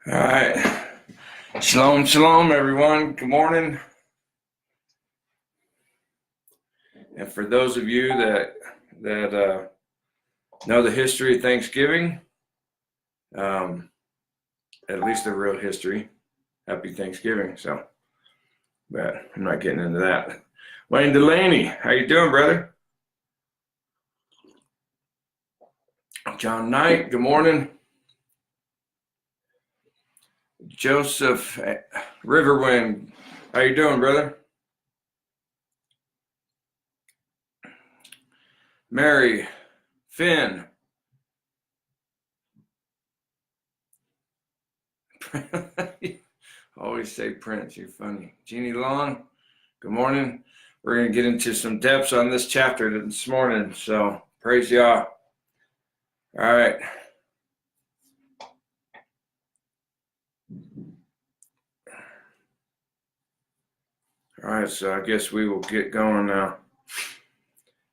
All right. Shalom, shalom, everyone. Good morning. And for those of you that know the history of Thanksgiving, at least the real history, happy Thanksgiving. But I'm not getting into that. Wayne Delaney, how you doing, brother? John Knight, good morning. Joseph Riverwind, how you doing, brother? Mary, Finn. Always say Prince, you're funny. Jeannie Long, good morning. We're going to get into some depths on this chapter this morning, so praise y'all. All right. All right, so I guess we will get going now.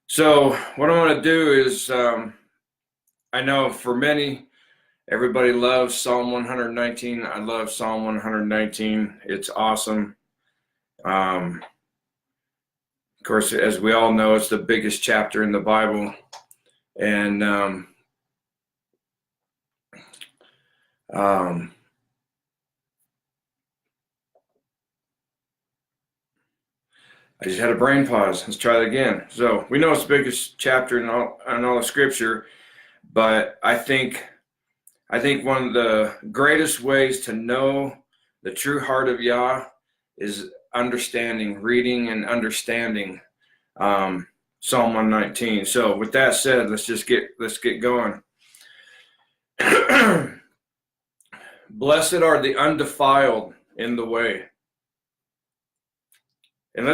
So what I want to do is, I know for many, everybody loves Psalm 119. I love Psalm 119. It's awesome. Of course, as we all know, it's the biggest chapter in the Bible. And I just had a brain pause. Let's try it again. So we know it's the biggest chapter in all of Scripture, but I think one of the greatest ways to know the true heart of Yah is reading and understanding Psalm 119. So with that said, let's get going. Blessed are the undefiled in the way. And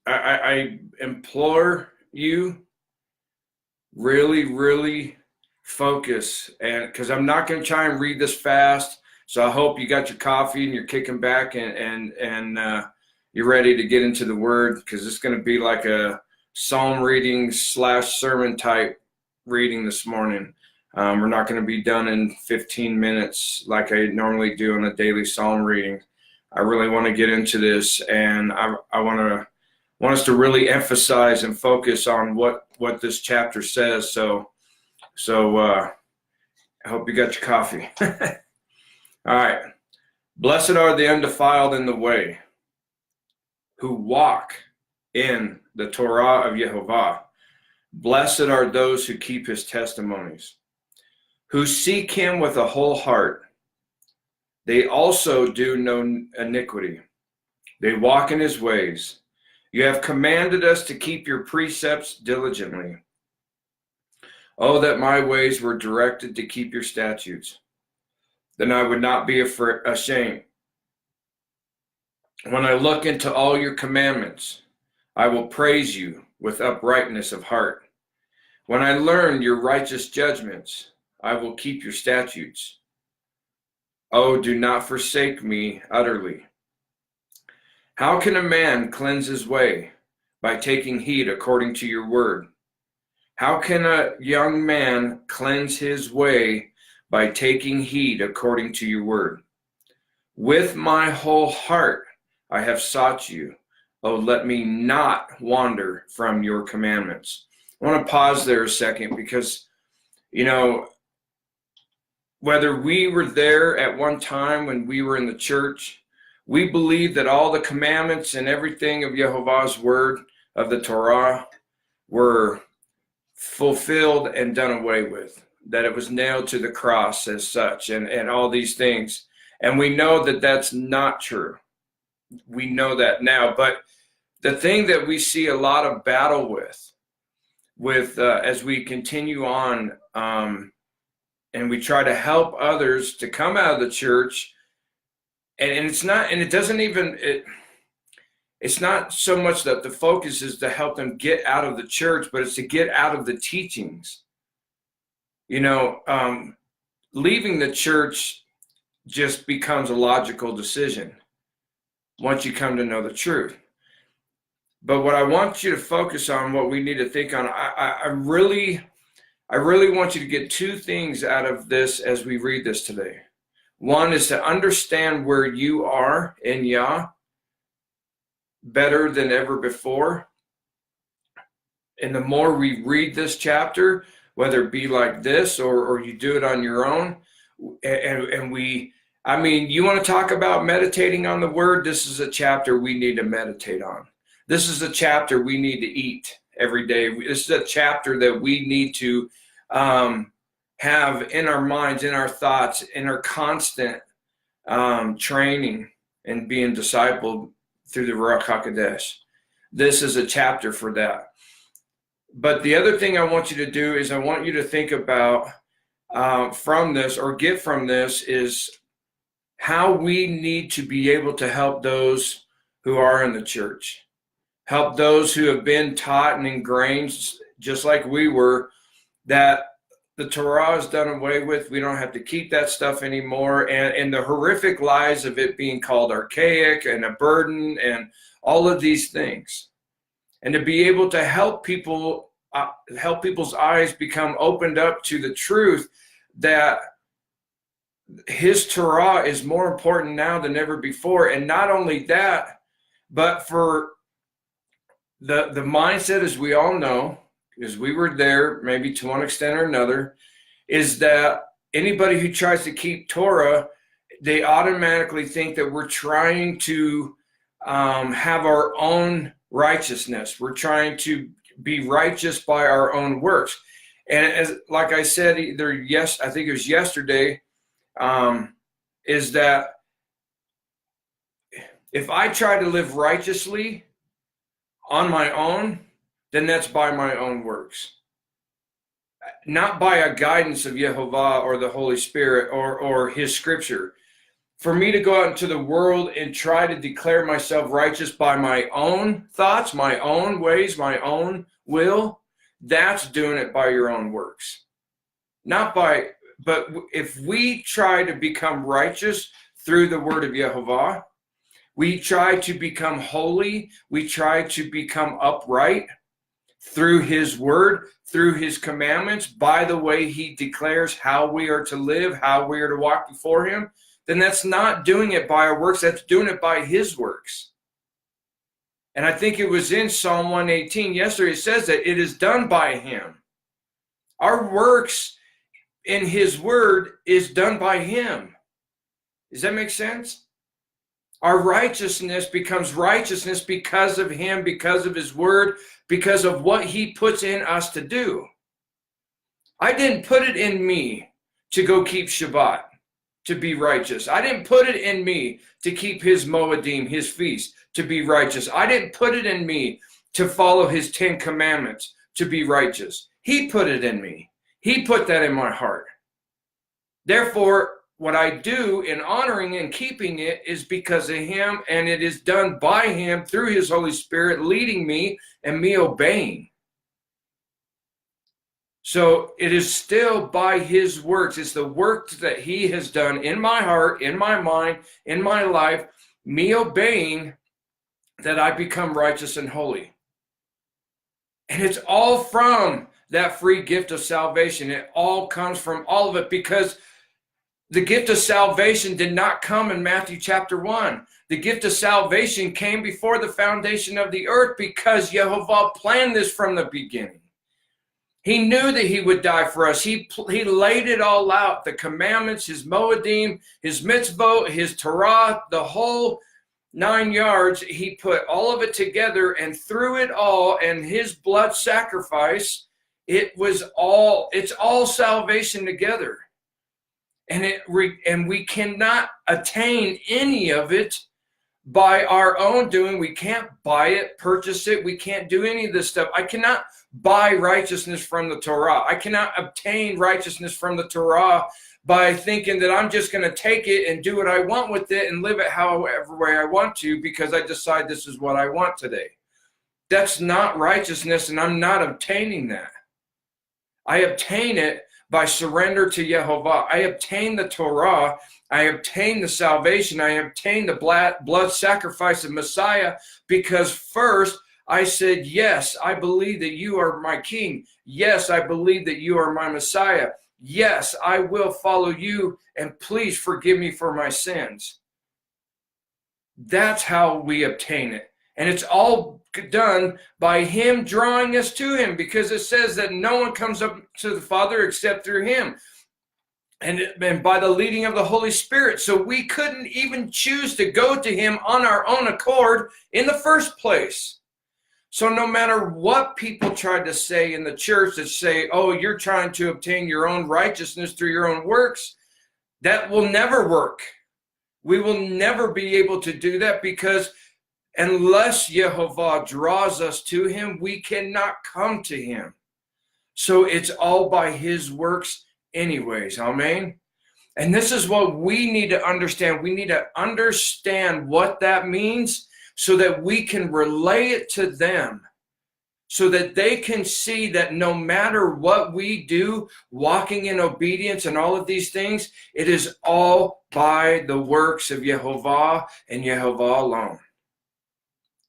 I implore you, really focus, and because I'm not going to try and read this fast. So I hope you got your coffee and you're kicking back and you're ready to get into the Word, because it's going to be like a psalm reading / sermon type reading this morning. We're not going to be done in 15 minutes like I normally do on a daily psalm reading. I really want to get into this, and I want us to really emphasize and focus on what this chapter says. So I hope you got your coffee. All right. Blessed are the undefiled in the way, who walk in the Torah of Yehovah. Blessed are those who keep his testimonies, who seek him with a whole heart. They also do no iniquity. They walk in his ways. You have commanded us to keep your precepts diligently. Oh, that my ways were directed to keep your statutes. Then I would not be ashamed. When I look into all your commandments, I will praise you with uprightness of heart. When I learn your righteous judgments, I will keep your statutes. Oh, do not forsake me utterly. How can a man cleanse his way? By taking heed according to your word. How can a young man cleanse his way? By taking heed according to your word. With my whole heart I have sought you. Oh, let me not wander from your commandments. I want to pause there a second, because, whether we were there at one time when we were in the church, we believe that all the commandments and everything of Yehovah's word, of the Torah, were fulfilled and done away with, that it was nailed to the cross as such, and all these things. And we know that that's not true. We know that now. But the thing that we see a lot of battle with as we continue on, and we try to help others to come out of the church, and it's not so much that the focus is to help them get out of the church, but it's to get out of the teachings. Leaving the church just becomes a logical decision once you come to know the truth. But what I want you to focus on, what we need to think on, I really want you to get two things out of this as we read this today. One is to understand where you are in Yah better than ever before. And the more we read this chapter, whether it be like this or you do it on your own, you want to talk about meditating on the word? This is a chapter we need to meditate on. This is a chapter we need to eat every day. This is a chapter that we need to have in our minds, in our thoughts, in our constant training and being discipled through the Ruach HaKodesh. This is a chapter for that. But the other thing I want you to do is I want you to think about from this, or get from this, is how we need to be able to help those who are in the church. Help those who have been taught and ingrained, just like we were, that the Torah is done away with. We don't have to keep that stuff anymore. And the horrific lies of it being called archaic and a burden and all of these things. And to be able to help people, help people's eyes become opened up to the truth that his Torah is more important now than ever before. And not only that, but for the mindset, as we all know, because we were there maybe to one extent or another, is that anybody who tries to keep Torah, they automatically think that we're trying to have our own righteousness. We're trying to be righteous by our own works. And as like I said, I think it was yesterday, is that if I try to live righteously on my own, then that's by my own works. Not by a guidance of Yehovah or the Holy Spirit or his scripture. For me to go out into the world and try to declare myself righteous by my own thoughts, my own ways, my own will, that's doing it by your own works. But if we try to become righteous through the word of Yehovah, we try to become holy, we try to become upright through his word, through his commandments, by the way he declares how we are to live, how we are to walk before him, then that's not doing it by our works, that's doing it by his works. And I think it was in Psalm 118 yesterday, it says that it is done by him. Our works in his word is done by him. Does that make sense? Our righteousness becomes righteousness because of him, because of his word, because of what he puts in us to do. I didn't put it in me to go keep Shabbat, to be righteous. I didn't put it in me to keep his Moedim, his feast, to be righteous. I didn't put it in me to follow his 10 commandments, to be righteous. He put it in me. He put that in my heart. Therefore, what I do in honoring and keeping it is because of him, and it is done by him through his Holy Spirit leading me and me obeying. So it is still by his works. It's the work that he has done in my heart, in my mind, in my life, me obeying, that I become righteous and holy. And it's all from that free gift of salvation. It all comes from all of it, because the gift of salvation did not come in Matthew chapter 1. The gift of salvation came before the foundation of the earth, because Yehovah planned this from the beginning. He knew that he would die for us. He laid it all out, the commandments, his Moedim, his mitzvot, his Torah, the whole 9 yards. He put all of it together, and through it all and his blood sacrifice, it's all salvation together. And we cannot attain any of it by our own doing. We can't buy it, purchase it. We can't do any of this stuff. I cannot buy righteousness from the Torah. I cannot obtain righteousness from the Torah by thinking that I'm just going to take it and do what I want with it and live it however way I want to, because I decide this is what I want today. That's not righteousness, and I'm not obtaining that. I obtain it by surrender to Yehovah. I obtain the Torah. I obtain the salvation. I obtain the blood sacrifice of Messiah, because first I said, yes, I believe that you are my king. Yes, I believe that you are my Messiah. yes, I will follow you, and please forgive me for my sins. That's how we obtain it. And it's all done by him drawing us to him, because it says that no one comes up to the Father except through him. And by the leading of the Holy Spirit. So we couldn't even choose to go to him on our own accord in the first place. So no matter what people tried to say in the church that say, oh, you're trying to obtain your own righteousness through your own works, that will never work. We will never be able to do that, because unless Yehovah draws us to him, we cannot come to him. So it's all by his works anyways. Amen. And this is what we need to understand. We need to understand what that means so that we can relay it to them, so that they can see that no matter what we do, walking in obedience and all of these things, it is all by the works of Yehovah and Yehovah alone.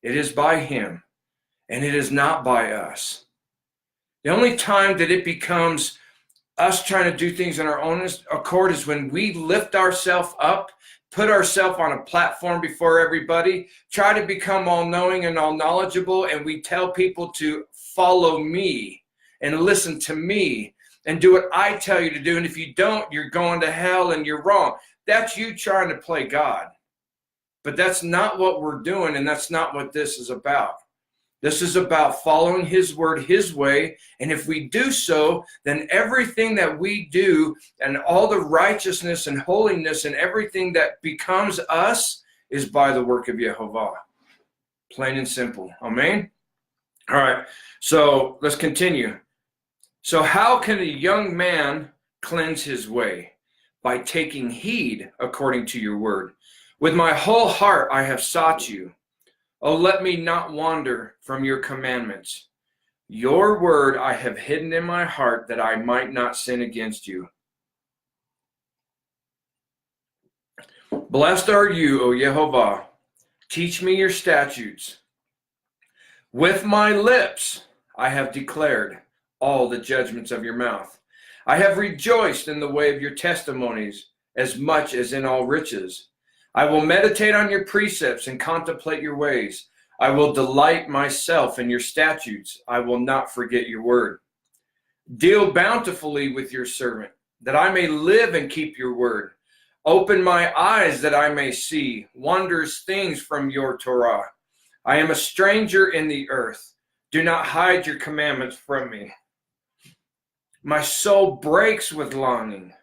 It is by him, and it is not by us. The only time that it becomes us trying to do things in our own accord is when we lift ourselves up, put ourselves on a platform before everybody, try to become all-knowing and all-knowledgeable, and we tell people to follow me and listen to me and do what I tell you to do, and if you don't, you're going to hell and you're wrong. That's you trying to play God. But that's not what we're doing, and that's not what this is about. This is about following his word his way, and if we do so, then everything that we do and all the righteousness and holiness and everything that becomes us is by the work of Yehovah. Plain and simple. Amen? All right, so let's continue. So how can a young man cleanse his way? By taking heed according to your word. With my whole heart I have sought you. Oh, let me not wander from your commandments. Your word I have hidden in my heart, that I might not sin against you. Blessed are you, O Yehovah. Teach me your statutes. With my lips I have declared all the judgments of your mouth. I have rejoiced in the way of your testimonies, as much as in all riches. I will meditate on your precepts and contemplate your ways. I will delight myself in your statutes. I will not forget your word. Deal bountifully with your servant, that I may live and keep your word. Open my eyes that I may see wondrous things from your Torah. I am a stranger in the earth. Do not hide your commandments from me. My soul breaks with longing.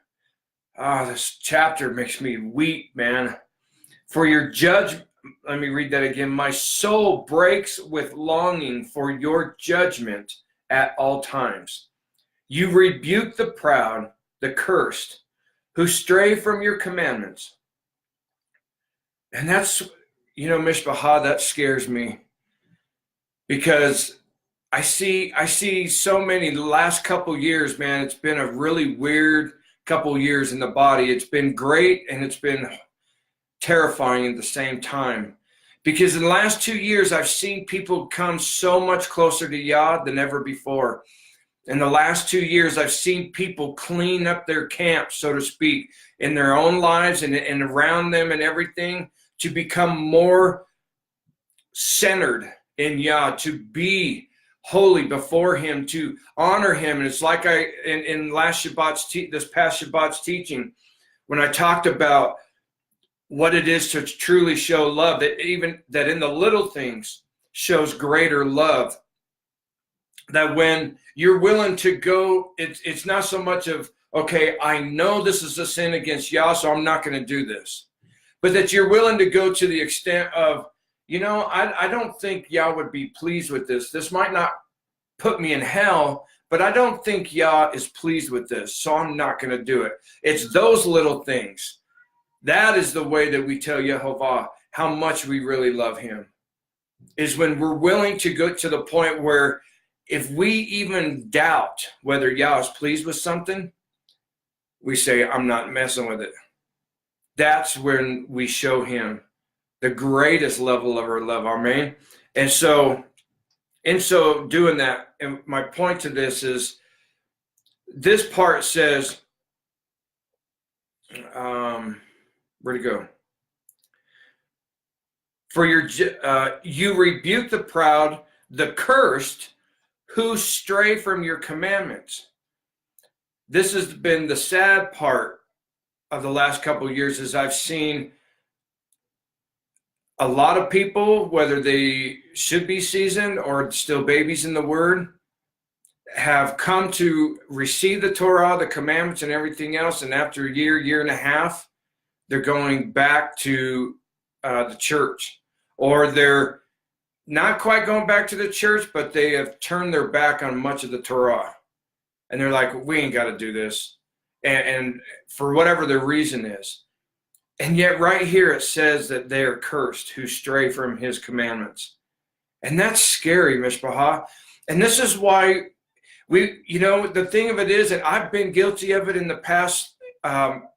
This chapter makes me weep, man. For your judgment, let me read that again. My soul breaks with longing for your judgment at all times. You rebuke the proud, the cursed, who stray from your commandments. And that's, Mishpachah, that scares me. Because I see so many, the last couple years, man, it's been a really weird couple years in the body. It's been great, and it's been terrifying at the same time, because in the last 2 years I've seen people come so much closer to Yah than ever before. In the last 2 years I've seen people clean up their camp, so to speak, in their own lives and around them and everything, to become more centered in Yah, to be holy before him, to honor him. And it's like in this past Shabbat's teaching, when I talked about what it is to truly show love, that even that in the little things shows greater love. That when you're willing to go, it's not so much of, okay, I know this is a sin against Yah, so I'm not going to do this. But that you're willing to go to the extent of, I don't think Yah would be pleased with this. This might not put me in hell, but I don't think Yah is pleased with this, so I'm not going to do it. It's those little things. That is the way that we tell Yehovah how much we really love him, is when we're willing to go to the point where if we even doubt whether Yah is pleased with something, we say, I'm not messing with it. That's when we show him the greatest level of our love. Amen. And so doing that, and my point to this is this part says, where'd it go? For you rebuke the proud, the cursed, who stray from your commandments. This has been the sad part of the last couple of years, as I've seen a lot of people, whether they should be seasoned or still babies in the Word, have come to receive the Torah, the commandments, and everything else, and after a year and a half, they're going back to the church, or they're not quite going back to the church, but they have turned their back on much of the Torah, and they're like, we ain't got to do this, and for whatever the reason is. And yet right here it says that they are cursed who stray from his commandments. And that's scary, Mishpachah. And this is why the thing of it is that I've been guilty of it in the past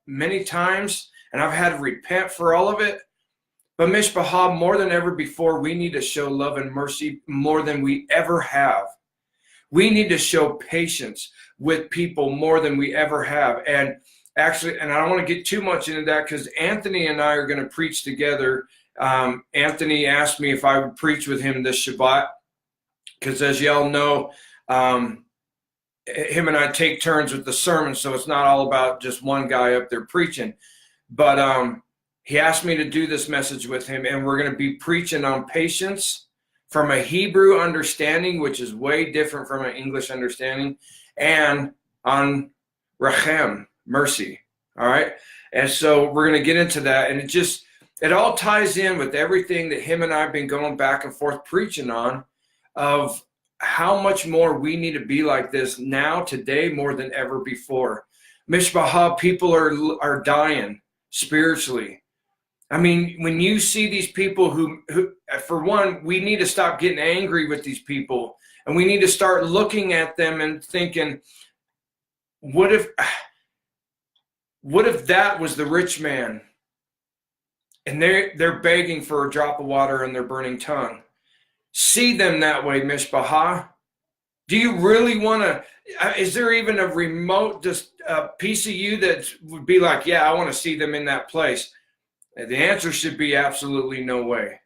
many times, and I've had to repent for all of it. But Mishpachah, more than ever before, we need to show love and mercy more than we ever have. We need to show patience with people more than we ever have. And actually, and I don't want to get too much into that because Anthony and I are going to preach together. Anthony asked me if I would preach with him this Shabbat because, as y'all know, him and I take turns with the sermon, so it's not all about just one guy up there preaching. But he asked me to do this message with him, and we're going to be preaching on patience from a Hebrew understanding, which is way different from an English understanding, and on Rachem, mercy. All right. And so we're going to get into that. And it all ties in with everything that him and I have been going back and forth preaching on, of how much more we need to be like this now, today, more than ever before. Mishpachah, people are dying spiritually. I mean, when you see these people who, for one, we need to stop getting angry with these people, and we need to start looking at them and thinking, what if that was the rich man and they're begging for a drop of water in their burning tongue? See them that way, Mishpachah. Do you really want to, is there even a remote piece of you that would be like, yeah, I want to see them in that place? The answer should be absolutely no way.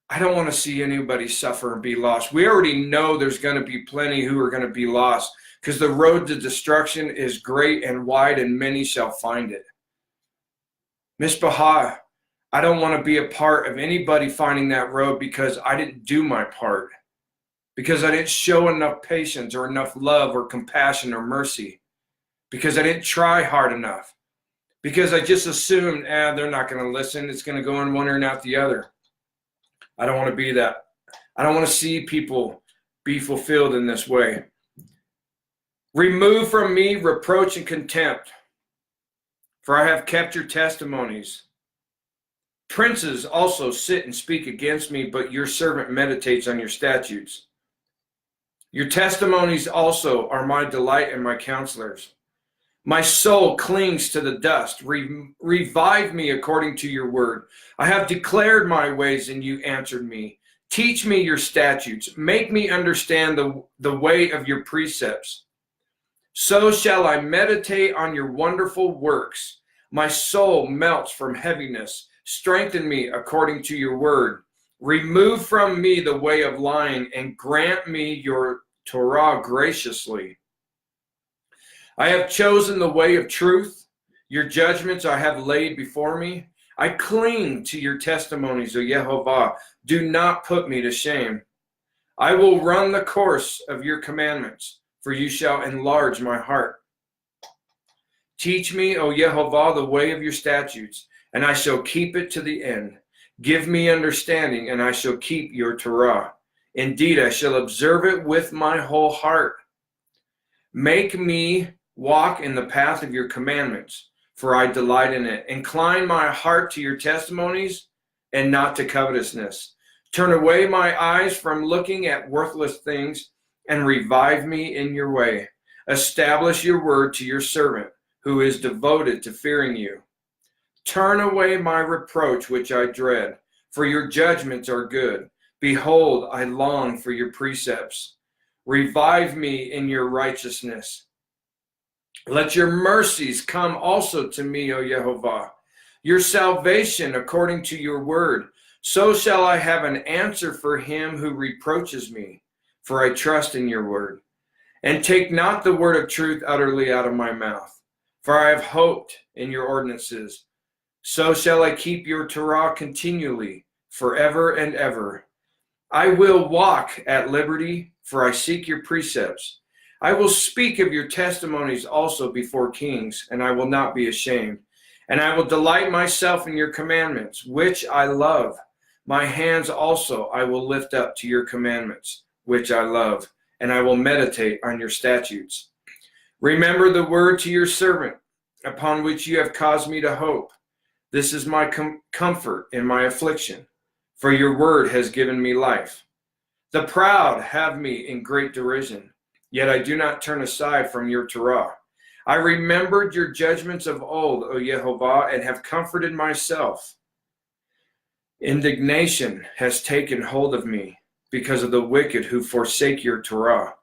I don't want to see anybody suffer and be lost. We already know there's going to be plenty who are going to be lost, because the road to destruction is great and wide, and many shall find it. Mishpachah, I don't want to be a part of anybody finding that road because I didn't do my part, because I didn't show enough patience or enough love or compassion or mercy, because I didn't try hard enough, because I just assumed, they're not going to listen. It's going to go in one ear and out the other. I don't want to be that. I don't want to see people be fulfilled in this way. Remove from me reproach and contempt, for I have kept your testimonies. Princes also sit and speak against me, but your servant meditates on your statutes. Your testimonies also are my delight and my counselors. My soul clings to the dust. Revive me according to your word. I have declared my ways, and you answered me. Teach me your statutes. Make me understand the way of your precepts. So shall I meditate on your wonderful works. My soul melts from heaviness. Strengthen me according to your word. Remove from me the way of lying, and grant me your Torah graciously. I have chosen the way of truth. Your judgments I have laid before me. I cling to your testimonies, O Yehovah. Do not put me to shame. I will run the course of your commandments, for you shall enlarge my heart. Teach me, O Yehovah, the way of your statutes, and I shall keep it to the end. Give me understanding, and I shall keep your Torah. Indeed, I shall observe it with my whole heart. Make me walk in the path of your commandments, for I delight in it. Incline my heart to your testimonies and not to covetousness. Turn away my eyes from looking at worthless things and revive me in your way. Establish your word to your servant, who is devoted to fearing you. Turn away my reproach, which I dread, for your judgments are good. Behold, I long for your precepts. Revive me in your righteousness. Let your mercies come also to me, O Yehovah, your salvation according to your word. So shall I have an answer for him who reproaches me, for I trust in your word. And take not the word of truth utterly out of my mouth, for I have hoped in your ordinances. So shall I keep your Torah continually, forever and ever. I will walk at liberty, for I seek your precepts. I will speak of your testimonies also before kings, and I will not be ashamed. And I will delight myself in your commandments, which I love. My hands also I will lift up to your commandments, which I love, and I will meditate on your statutes. Remember the word to your servant, upon which you have caused me to hope. This is my comfort in my affliction, for your word has given me life. The proud have me in great derision, yet I do not turn aside from your Torah. I remembered your judgments of old, O Yehovah, and have comforted myself. Indignation has taken hold of me because of the wicked who forsake your Torah.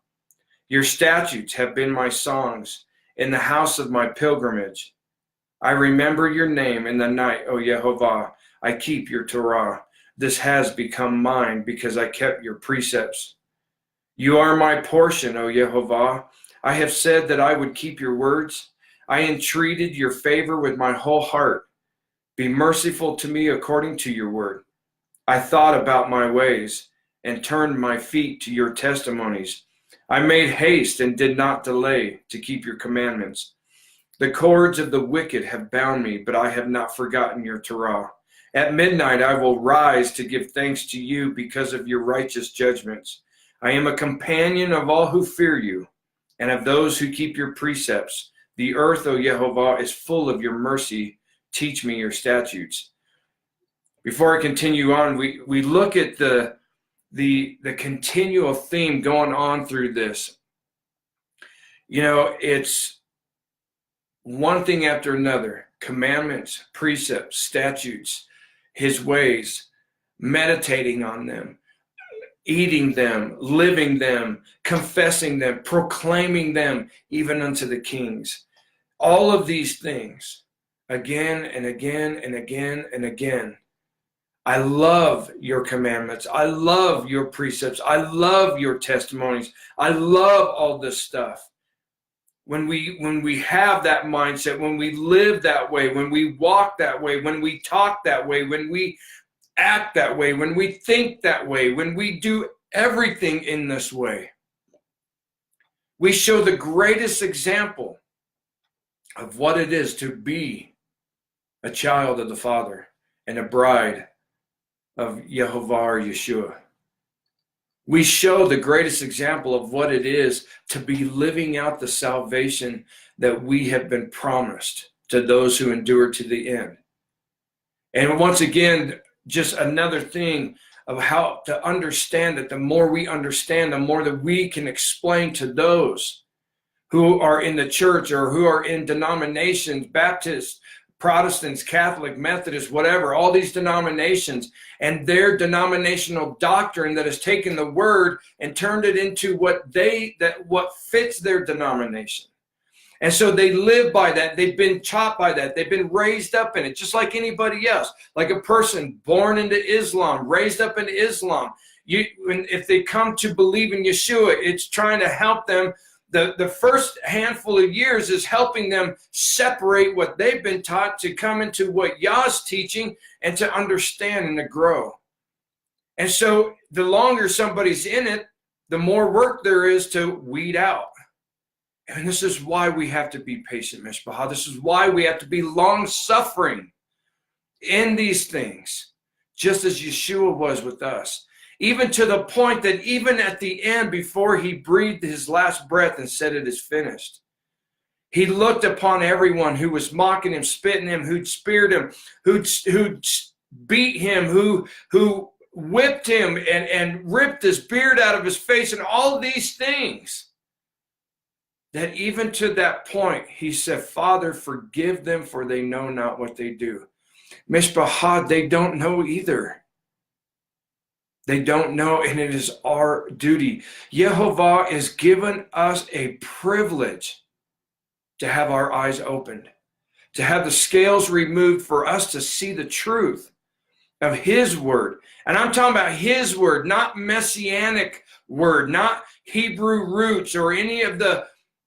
Your statutes have been my songs in the house of my pilgrimage. I remember your name in the night, O Yehovah. I keep your Torah. This has become mine because I kept your precepts. You are my portion, O Yehovah. I have said that I would keep your words. I entreated your favor with my whole heart. Be merciful to me according to your word. I thought about my ways and turned my feet to your testimonies. I made haste and did not delay to keep your commandments. The cords of the wicked have bound me, but I have not forgotten your Torah. At midnight I will rise to give thanks to you because of your righteous judgments. I am a companion of all who fear you and of those who keep your precepts. The earth, O Yehovah, is full of your mercy. Teach me your statutes. Before I continue on, we look at the continual theme going on through this. You know, it's one thing after another: commandments, precepts, statutes, his ways, meditating on them, eating them, living them, confessing them, proclaiming them, even unto the kings. All of these things, again and again and again and again. I love your commandments. I love your precepts. I love your testimonies. I love all this stuff. When we have that mindset, when we live that way, when we walk that way, when we talk that way, when we act that way, when we think that way, when we do everything in this way, we show the greatest example of what it is to be a child of the Father and a bride of Yehovah or Yeshua. We show the greatest example of what it is to be living out the salvation that we have been promised to those who endure to the end. And once again, just another thing of how to understand that the more we understand, the more that we can explain to those who are in the church or who are in denominations, Baptists, Protestants, Catholic, Methodist, whatever, all these denominations, and their denominational doctrine that has taken the word and turned it into what fits their denomination. And so they live by that. They've been taught by that. They've been raised up in it, just like anybody else. Like a person born into Islam, raised up in Islam. If they come to believe in Yeshua, it's trying to help them. The first handful of years is helping them separate what they've been taught to come into what Yah's teaching and to understand and to grow. And so the longer somebody's in it, the more work there is to weed out. And this is why we have to be patient, Mishpah. This is why we have to be long-suffering in these things, just as Yeshua was with us. Even to the point that even at the end, before he breathed his last breath and said it is finished, he looked upon everyone who was mocking him, spitting him, who'd speared him, who'd beat him, who whipped him and ripped his beard out of his face and all these things. That even to that point, he said, Father, forgive them, for they know not what they do. Mishpah, they don't know either. They don't know, and it is our duty. Yehovah has given us a privilege to have our eyes opened, to have the scales removed for us to see the truth of his word. And I'm talking about his word, not messianic word, not Hebrew roots or any of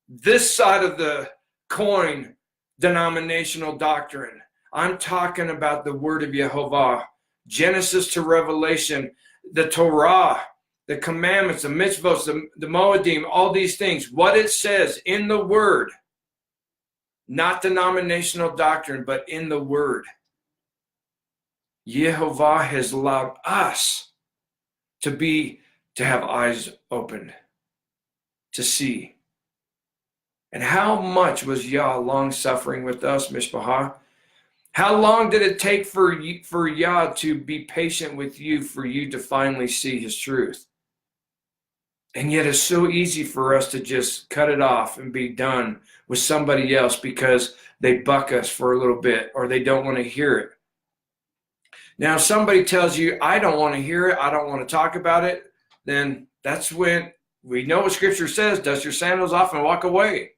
this side of the coin denominational doctrine. I'm talking about the word of Yehovah, Genesis to Revelation, the Torah, the commandments, the mitzvot, the moedim, all these things, what it says in the word, not denominational doctrine, but in the word. Yehovah has allowed us to have eyes opened, to see. And how much was Yah long suffering with us, Mishpachah? How long did it take for Yah to be patient with you, for you to finally see his truth? And yet it's so easy for us to just cut it off and be done with somebody else because they buck us for a little bit or they don't want to hear it. Now, if somebody tells you, I don't want to hear it, I don't want to talk about it, then that's when we know what Scripture says, dust your sandals off and walk away.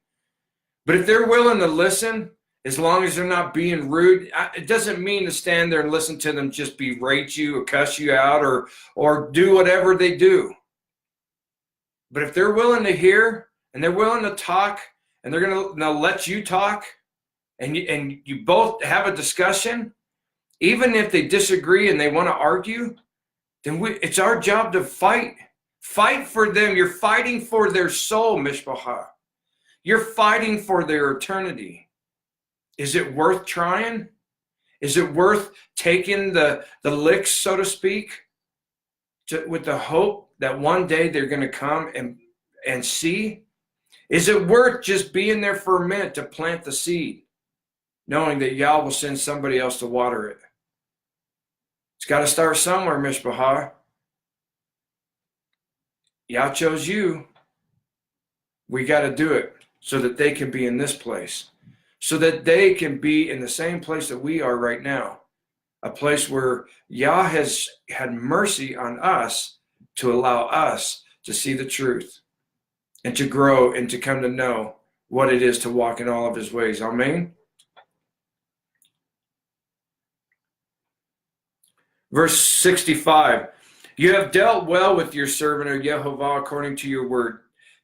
But if they're willing to listen, as long as they're not being rude, it doesn't mean to stand there and listen to them just berate you or cuss you out or do whatever they do. But if they're willing to hear and they're willing to talk and they're going to let you talk and you both have a discussion, even if they disagree and they want to argue, then it's our job to fight. Fight for them. You're fighting for their soul, Mishpachah. You're fighting for their eternity. Is it worth trying? Is it worth taking the licks, so to speak, with the hope that one day they're going to come and see? Is it worth just being there for a minute to plant the seed, knowing that Yah will send somebody else to water it? It's got to start somewhere, Mishpachah. Yah chose you. We got to do it so that they can be in this place, so that they can be in the same place that we are right now, a place where Yah has had mercy on us to allow us to see the truth and to grow and to come to know what it is to walk in all of his ways. Amen. Verse 65, you have dealt well with your servant, O Yehovah, according to your word.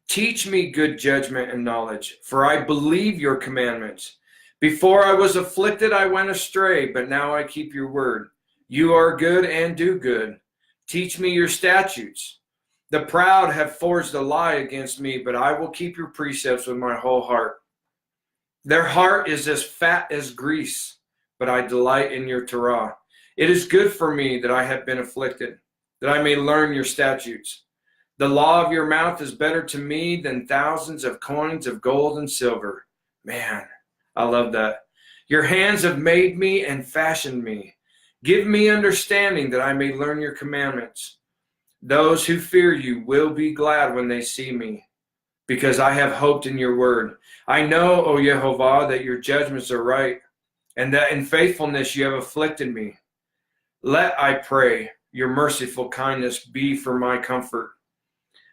Teach me good judgment and knowledge, for I believe your commandments. Before I was afflicted, I went astray, but now I keep your word. You are good and do good. Teach me your statutes. The proud have forged a lie against me, but I will keep your precepts with my whole heart. Their heart is as fat as grease, but I delight in your Torah. It is good for me that I have been afflicted, that I may learn your statutes. The law of your mouth is better to me than thousands of coins of gold and silver. Man, I love that. Your hands have made me and fashioned me. Give me understanding that I may learn your commandments. Those who fear you will be glad when they see me, because I have hoped in your word. I know, O Yehovah, that your judgments are right, and that in faithfulness you have afflicted me. Let, I pray, your merciful kindness be for my comfort.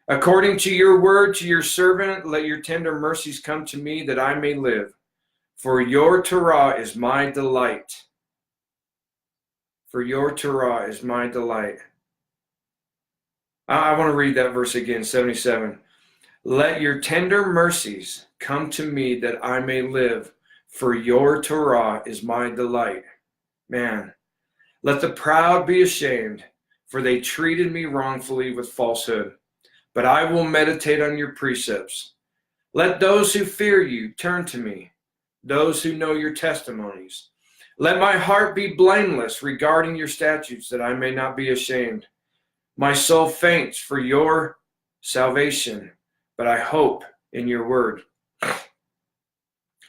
According to your word to your servant, let your tender mercies come to me that I may live. For your Torah is my delight. For your Torah is my delight. I want to read that verse again, 77. Let your tender mercies come to me that I may live. For your Torah is my delight. Man, let the proud be ashamed, for they treated me wrongfully with falsehood. But I will meditate on your precepts. Let those who fear you turn to me, those who know your testimonies. Let my heart be blameless regarding your statutes, that I may not be ashamed. My soul faints for your salvation, but I hope in your word.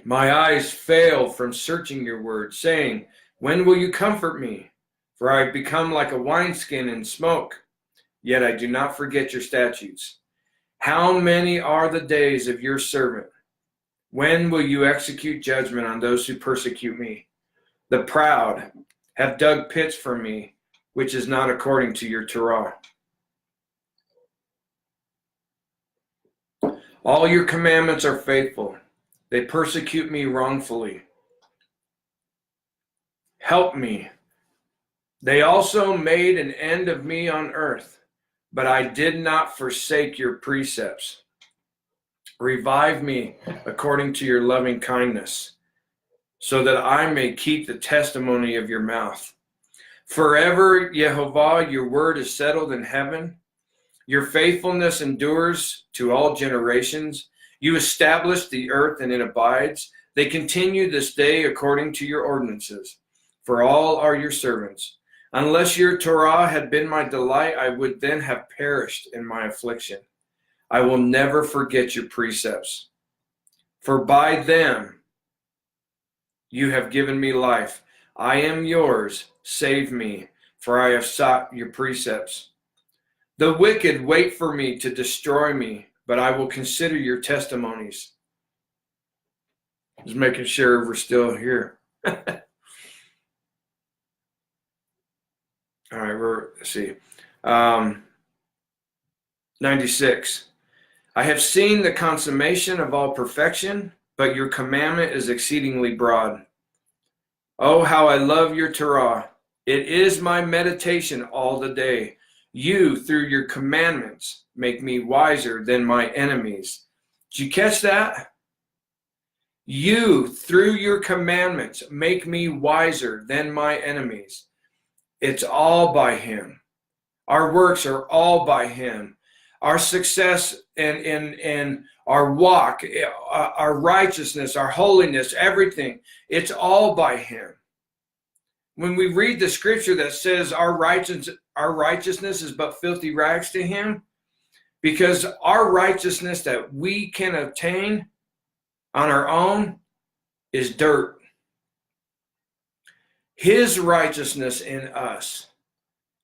My eyes fail from searching your word, saying, when will you comfort me? For I have become like a wineskin in smoke. Yet I do not forget your statutes. How many are the days of your servant? When will you execute judgment on those who persecute me? The proud have dug pits for me, which is not according to your Torah. All your commandments are faithful. They persecute me wrongfully. Help me. They also made an end of me on earth, but I did not forsake your precepts. Revive me according to your loving kindness, so that I may keep the testimony of your mouth. Forever, Yehovah, your word is settled in heaven. Your faithfulness endures to all generations. You established the earth and it abides. They continue this day according to your ordinances, for all are your servants. Unless your Torah had been my delight, I would then have perished in my affliction. I will never forget your precepts, for by them you have given me life. I am yours. Save me, for I have sought your precepts. The wicked wait for me to destroy me, but I will consider your testimonies. Just making sure we're still here. All right, let's see. 96. I have seen the consummation of all perfection, but your commandment is exceedingly broad. Oh, how I love your Torah. It is my meditation all the day. You, through your commandments, make me wiser than my enemies. Did you catch that? You, through your commandments, make me wiser than my enemies. It's all by him. Our works are all by him. Our success and our walk, our righteousness, our holiness, everything, it's all by him. When we read the scripture that says our righteousness is but filthy rags to him, because our righteousness that we can obtain on our own is dirt. His righteousness in us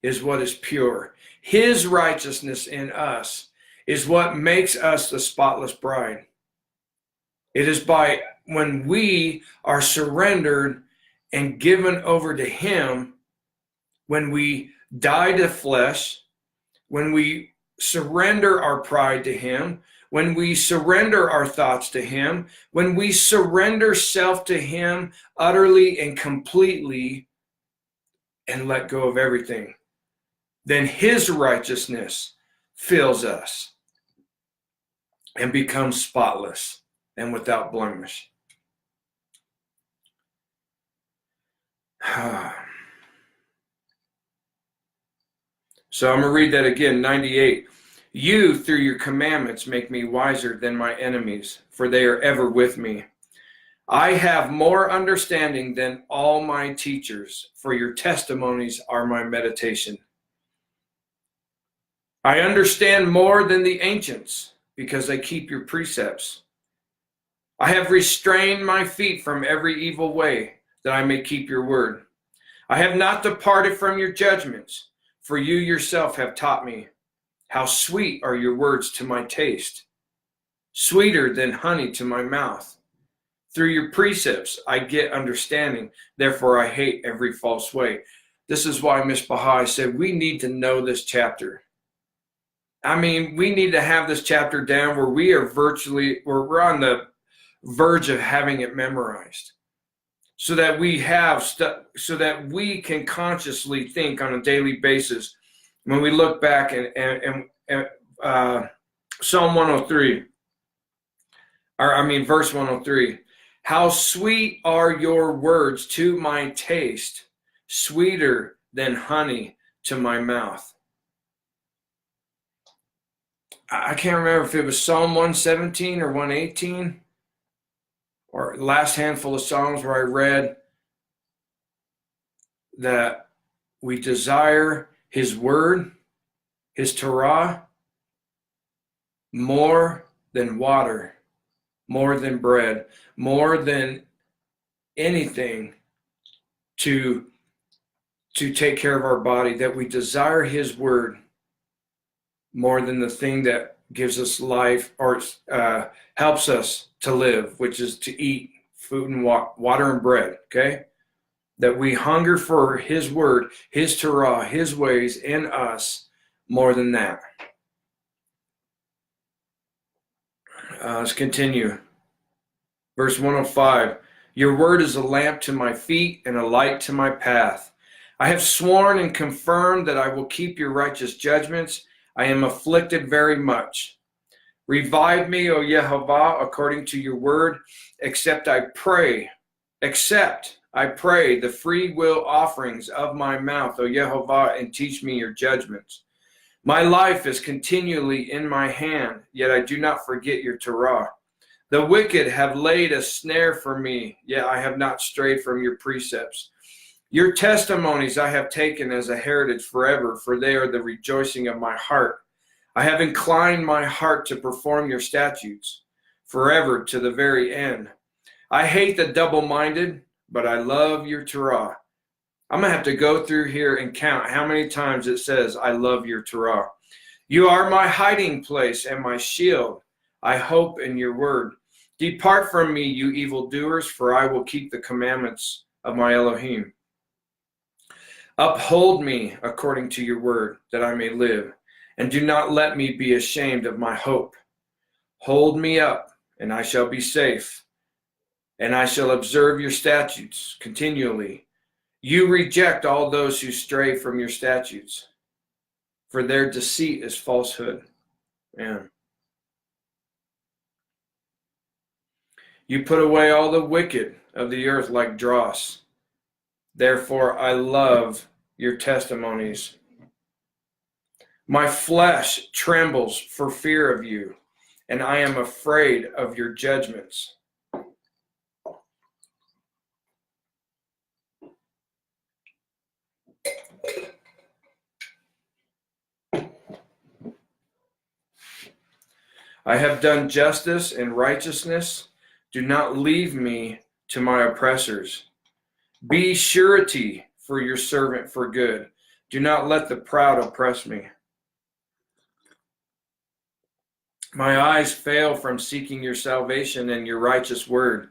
is what is pure. His righteousness in us is what makes us the spotless bride. It is by when we are surrendered and given over to him, when we die to flesh, when we surrender our pride to him, when we surrender our thoughts to him, when we surrender self to him utterly and completely and let go of everything, then his righteousness fills us and becomes spotless and without blemish. So I'm going to read that again, 98. You, through your commandments, make me wiser than my enemies, for they are ever with me. I have more understanding than all my teachers, for your testimonies are my meditation. I understand more than the ancients, because I keep your precepts. I have restrained my feet from every evil way, that I may keep your word. I have not departed from your judgments, for you yourself have taught me. How sweet are your words to my taste, sweeter than honey to my mouth. Through your precepts I get understanding, therefore I hate every false way. This is why Miss Baha'i said we need to know this chapter. I mean, we need to have this chapter down where we're on the verge of having it memorized, so that so that we can consciously think on a daily basis. When we look back and Psalm 103, verse 103, how sweet are your words to my taste, sweeter than honey to my mouth. I can't remember if it was Psalm 117 or 118, or last handful of Psalms where I read that we desire his word, his Torah, more than water, more than bread, more than anything to take care of our body, that we desire his word more than the thing that gives us life or helps us to live, which is to eat food and water and bread, okay? That we hunger for his word, his Torah, his ways in us more than that. Let's continue. Verse 105, your word is a lamp to my feet and a light to my path. I have sworn and confirmed that I will keep your righteous judgments. I am afflicted very much. Revive me, O Yehovah, according to your word, except I pray, the free will offerings of my mouth, O Yehovah, and teach me your judgments. My life is continually in my hand, yet I do not forget your Torah. The wicked have laid a snare for me, yet I have not strayed from your precepts. Your testimonies I have taken as a heritage forever, for they are the rejoicing of my heart. I have inclined my heart to perform your statutes forever to the very end. I hate the double-minded, but I love your Torah. I'm going to have to go through here and count how many times it says, I love your Torah. You are my hiding place and my shield. I hope in your word. Depart from me, you evildoers, for I will keep the commandments of my Elohim. Uphold me according to your word, that I may live, and do not let me be ashamed of my hope. Hold me up, and I shall be safe, and I shall observe your statutes continually. You reject all those who stray from your statutes, for their deceit is falsehood. Man. You put away all the wicked of the earth like dross. Therefore, I love your testimonies. My flesh trembles for fear of you, and I am afraid of your judgments. I have done justice and righteousness. Do not leave me to my oppressors. Be surety for your servant for good. Do not let the proud oppress me. My eyes fail from seeking your salvation and your righteous word.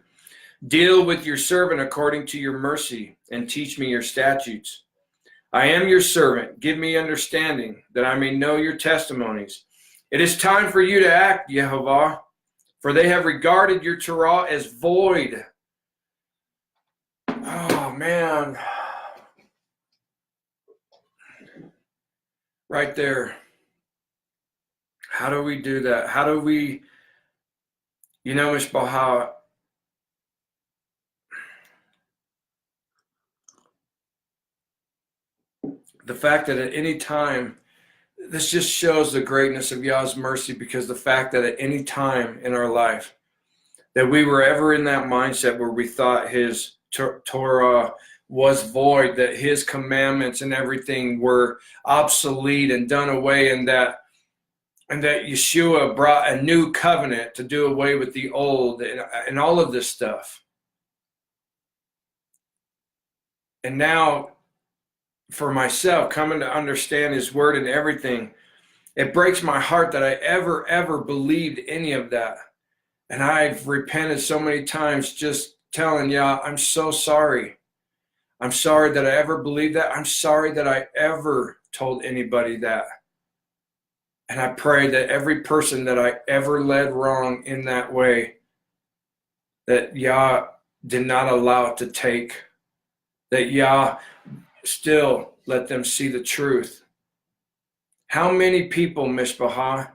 Deal with your servant according to your mercy and teach me your statutes. I am your servant. Give me understanding that I may know your testimonies. It is time for you to act, Yehovah, for they have regarded your Torah as void. Oh, man. Right there. How do we do that? How do we, Mishpaha, the fact that at any time, this just shows the greatness of Yah's mercy, because the fact that at any time in our life that we were ever in that mindset where we thought his Torah was void, that his commandments and everything were obsolete and done away, and that Yeshua brought a new covenant to do away with the old and all of this stuff. And now, for myself, coming to understand his word and everything, it breaks my heart that I ever believed any of that. And I've repented so many times, just telling Yah, I'm so sorry. I'm sorry that I ever believed that. I'm sorry that I ever told anybody that. And I pray that every person that I ever led wrong in that way, that Yah did not allow it to take, that Yah still let them see the truth. How many people, Mishpaha,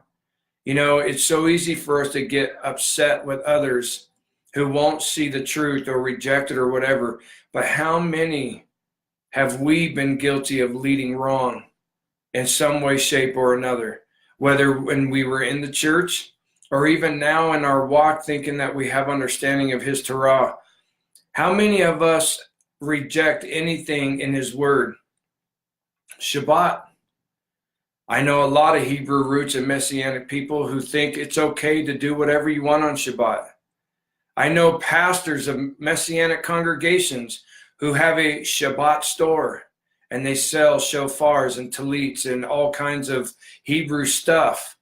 it's so easy for us to get upset with others who won't see the truth or reject it or whatever, but how many have we been guilty of leading wrong in some way, shape, or another? Whether when we were in the church or even now in our walk, thinking that we have understanding of his Torah. How many of us reject anything in his word? Shabbat. I know a lot of Hebrew roots and Messianic people who think it's okay to do whatever you want on Shabbat. I know pastors of Messianic congregations who have a Shabbat store, and they sell shofars and tallits and all kinds of Hebrew stuff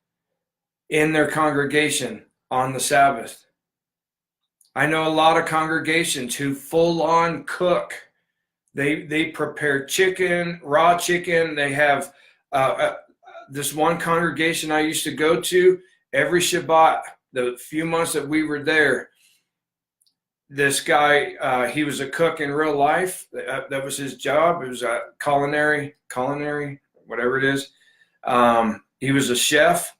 in their congregation on the Sabbath. I know a lot of congregations who full-on cook. They prepare chicken, raw chicken. They have this one congregation I used to go to every Shabbat, the few months that we were there, this guy, he was a cook in real life. That was his job. It was a culinary, whatever it is. He was a chef,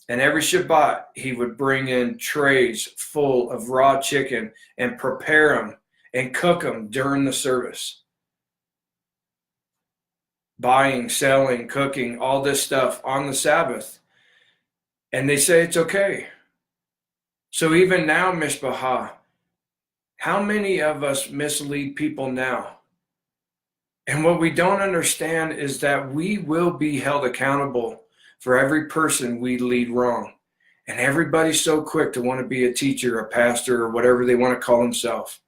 and every Shabbat he would bring in trays full of raw chicken and prepare them and cook them during the service. Buying, selling, cooking, all this stuff on the Sabbath. And they say it's okay. So even now, Mishpacha, how many of us mislead people now? And what we don't understand is that we will be held accountable for every person we lead wrong. And everybody's so quick to want to be a teacher, a pastor, or whatever they want to call themselves.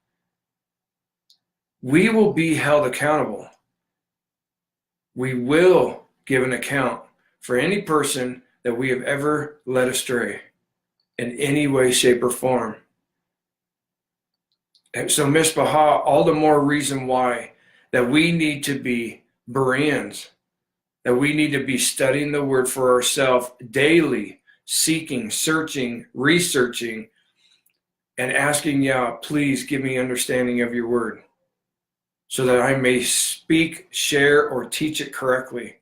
We will be held accountable. We will give an account for any person that we have ever led astray in any way, shape, or form. And so, Mishpacha, all the more reason why that we need to be Bereans, that we need to be studying the word for ourselves daily, seeking, searching, researching, and asking Yah, please give me understanding of your word so that I may speak, share, or teach it correctly.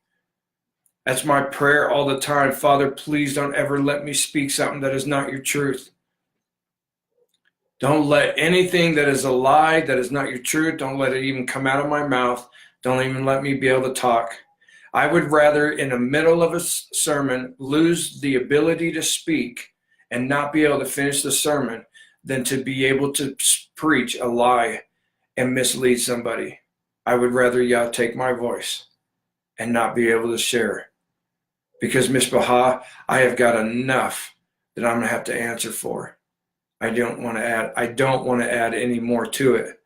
That's my prayer all the time. Father, please don't ever let me speak something that is not your truth. Don't let anything that is a lie, that is not your truth, don't let it even come out of my mouth. Don't even let me be able to talk. I would rather, in the middle of a sermon, lose the ability to speak and not be able to finish the sermon than to be able to preach a lie and mislead somebody. I would rather Yah take my voice and not be able to share. Because, Mishpacha, I have got enough that I'm going to have to answer for. I don't want to add any more to it.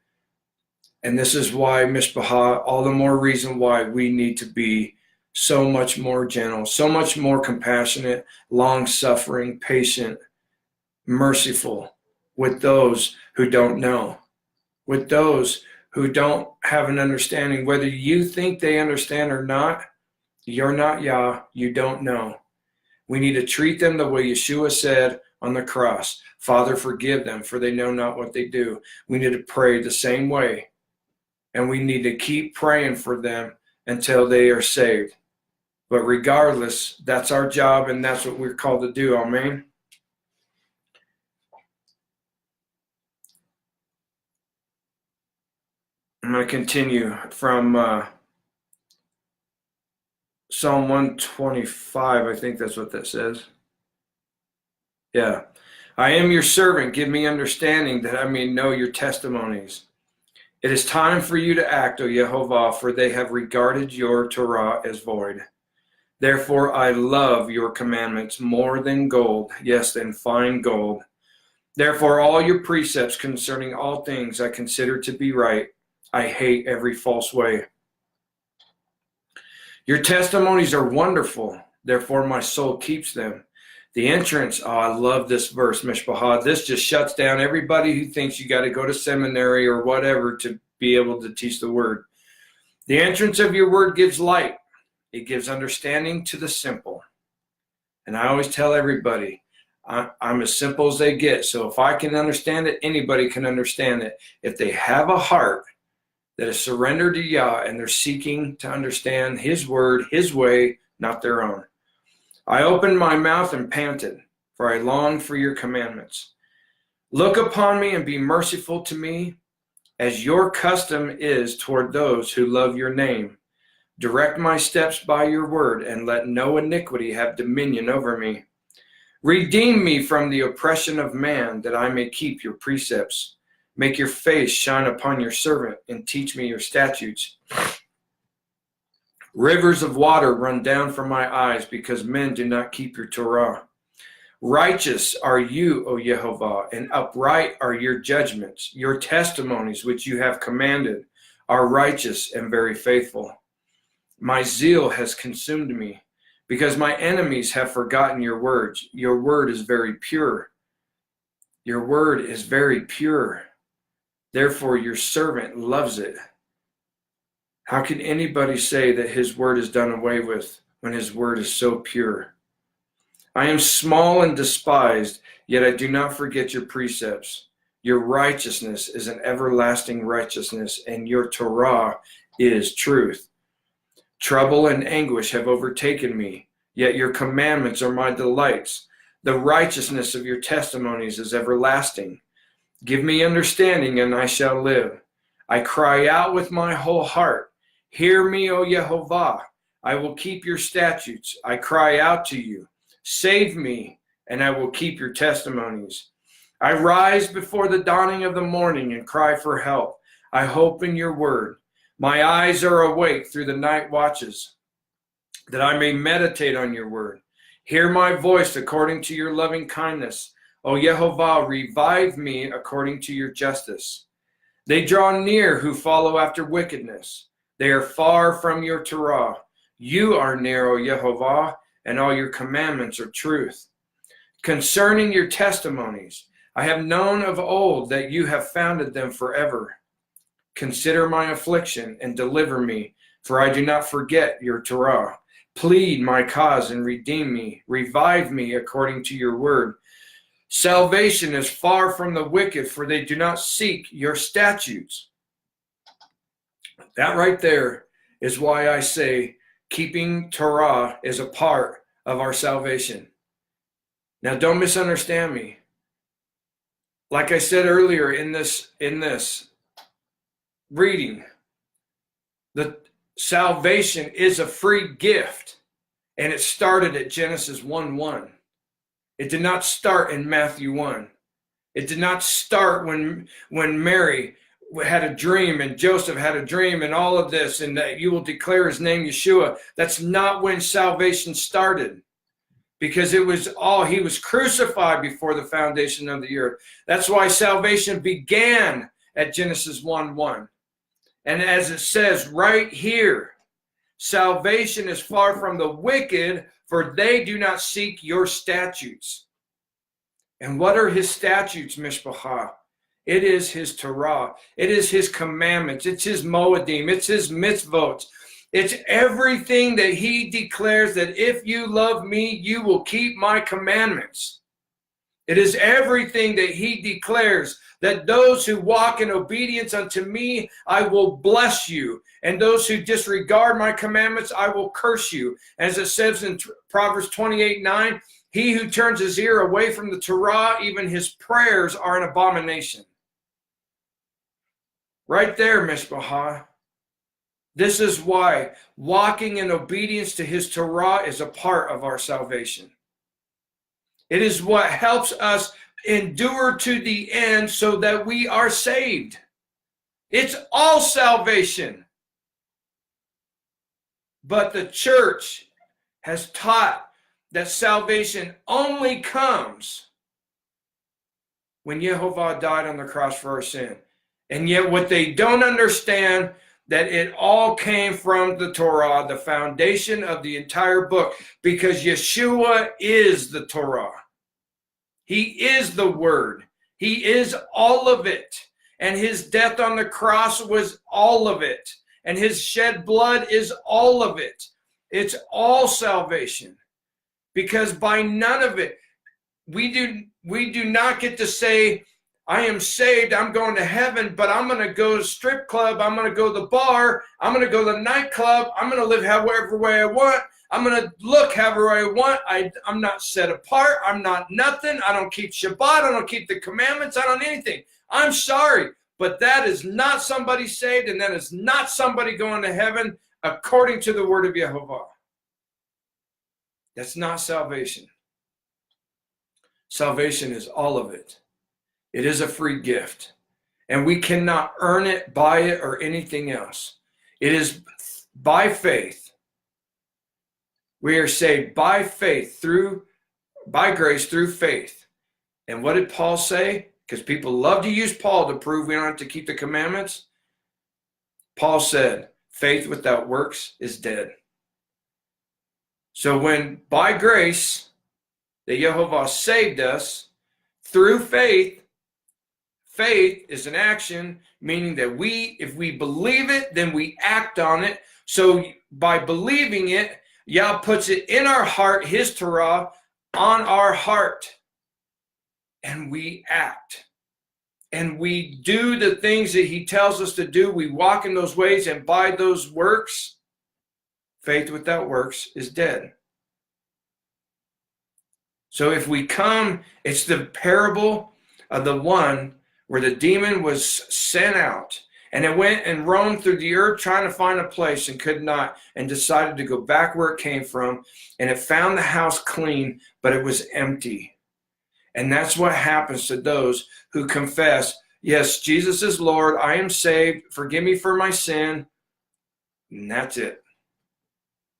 And this is why, Mishpacha, all the more reason why we need to be so much more gentle, so much more compassionate, long-suffering, patient, merciful with those who don't know, with those who don't have an understanding. Whether you think they understand or not, you're not Yah, you don't know. We need to treat them the way Yeshua said on the cross. Father, forgive them, for they know not what they do. We need to pray the same way. And we need to keep praying for them until they are saved. But regardless, that's our job and that's what we're called to do. Amen. I'm going to continue from Psalm 125. I think that's what that says. Yeah. I am your servant. Give me understanding that I may know your testimonies. It is time for you to act, O Yehovah, for they have regarded your Torah as void. Therefore, I love your commandments more than gold, yes, than fine gold. Therefore, all your precepts concerning all things I consider to be right. I hate every false way. Your testimonies are wonderful. Therefore, my soul keeps them. The entrance, I love this verse, Mishpacha. This just shuts down everybody who thinks you got to go to seminary or whatever to be able to teach the word. The entrance of your word gives light. It gives understanding to the simple. And I always tell everybody, I'm as simple as they get. So if I can understand it, anybody can understand it. If they have a heart that is surrendered to Yah and they're seeking to understand his word, his way, not their own. I opened my mouth and panted, for I longed for your commandments. Look upon me and be merciful to me, as your custom is toward those who love your name. Direct my steps by your word, and let no iniquity have dominion over me. Redeem me from the oppression of man, that I may keep your precepts. Make your face shine upon your servant, and teach me your statutes. Rivers of water run down from my eyes, because men do not keep your Torah. Righteous are you, O Yehovah, and upright are your judgments. Your testimonies, which you have commanded, are righteous and very faithful. My zeal has consumed me, because my enemies have forgotten your words. Your word is very pure. Your word is very pure. Therefore, your servant loves it. How can anybody say that his word is done away with when his word is so pure? I am small and despised, yet I do not forget your precepts. Your righteousness is an everlasting righteousness, and your Torah is truth. Trouble and anguish have overtaken me, yet your commandments are my delights. The righteousness of your testimonies is everlasting. Give me understanding, and I shall live. I cry out with my whole heart. Hear me, O Yehovah. I will keep your statutes. I cry out to you. Save me, and I will keep your testimonies. I rise before the dawning of the morning and cry for help. I hope in your word. My eyes are awake through the night watches, that I may meditate on your word. Hear my voice according to your loving kindness. O Yehovah, revive me according to your justice. They draw near who follow after wickedness. They are far from your Torah. You are near, O Yehovah, and all your commandments are truth. Concerning your testimonies, I have known of old that you have founded them forever. Consider my affliction and deliver me, for I do not forget your Torah. Plead my cause and redeem me. Revive me according to your word. Salvation is far from the wicked, for they do not seek your statutes. That right there is why I say keeping Torah is a part of our salvation. Now, don't misunderstand me. Like I said earlier in this reading, the salvation is a free gift, and it started at Genesis 1:1. It did not start in Matthew 1. It did not start when Mary had a dream and Joseph had a dream and all of this, and that you will declare his name Yeshua. That's not when salvation started, because he was crucified before the foundation of the earth. That's why salvation began at Genesis 1:1. And as it says right here, salvation is far from the wicked, for they do not seek your statutes. And what are his statutes, Mishpachah? It is his Torah. It is his commandments. It's his moedim. It's his mitzvot. It's everything that he declares that if you love me, you will keep my commandments. It is everything that he declares that those who walk in obedience unto me, I will bless you. And those who disregard my commandments, I will curse you. As it says in Proverbs 28:9, he who turns his ear away from the Torah, even his prayers are an abomination. Right there, Mishpachah. This is why walking in obedience to his Torah is a part of our salvation. It is what helps us endure to the end so that we are saved. It's all salvation. But the church has taught that salvation only comes when Yehovah died on the cross for our sin. And yet what they don't understand, that it all came from the Torah, the foundation of the entire book, because Yeshua is the Torah. He is the word. He is all of it. And his death on the cross was all of it. And his shed blood is all of it. It's all salvation. Because by none of it, we do not get to say, I am saved, I'm going to heaven, but I'm going to go to the strip club, I'm going to go to the bar, I'm going to go to the nightclub, I'm going to live however way I want, I'm going to look however I want, I'm not set apart, I'm not nothing, I don't keep Shabbat, I don't keep the commandments, I don't anything. I'm sorry, but that is not somebody saved, and that is not somebody going to heaven according to the word of Yehovah. That's not salvation. Salvation is all of it. It is a free gift, and we cannot earn it, buy it, or anything else. It is by faith. We are saved by faith, by grace through faith. And what did Paul say? Because people love to use Paul to prove we don't have to keep the commandments. Paul said, faith without works is dead. So when by grace, that Yehovah saved us through faith, faith is an action, meaning that if we believe it, then we act on it. So by believing it, Yah puts it in our heart, his Torah, on our heart. And we act. and we do the things that he tells us to do, we walk in those ways and by those works, faith without works is dead. So if we come, it's the parable of the one where the demon was sent out and it went and roamed through the earth trying to find a place and could not, and decided to go back where it came from, and it found the house clean, but it was empty. And that's what happens to those who confess, yes, Jesus is Lord, I am saved, forgive me for my sin, and that's it.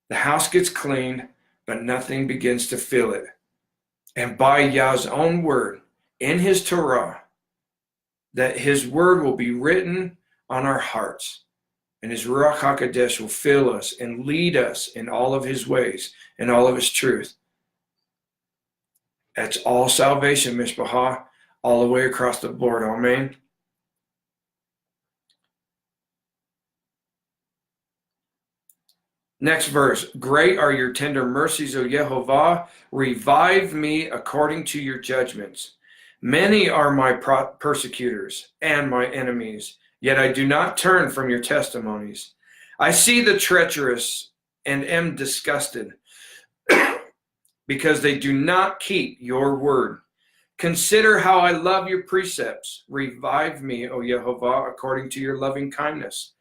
The house gets cleaned, but nothing begins to fill it. And by Yah's own word, in his Torah, that his word will be written on our hearts. And his Ruach HaKodesh will fill us and lead us in all of his ways and all of his truth. That's all salvation, Mishpachah, all the way across the board. Amen. Next verse. Great are your tender mercies, O Yehovah. Revive me according to your judgments. Many are my persecutors and my enemies, yet I do not turn from your testimonies. I see the treacherous and am disgusted because they do not keep your word. Consider how I love your precepts. Revive me, O Yehovah, according to your loving kindness.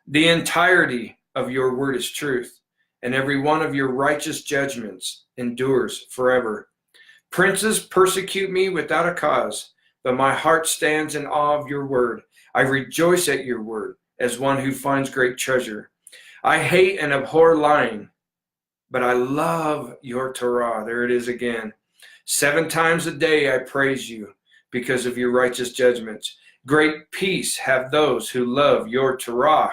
The entirety of your word is truth, and every one of your righteous judgments endures forever. Princes persecute me without a cause, but my heart stands in awe of your word. I rejoice at your word as one who finds great treasure. I hate and abhor lying, but I love your Torah. There it is again. 7 times a day I praise you because of your righteous judgments. Great peace have those who love your Torah.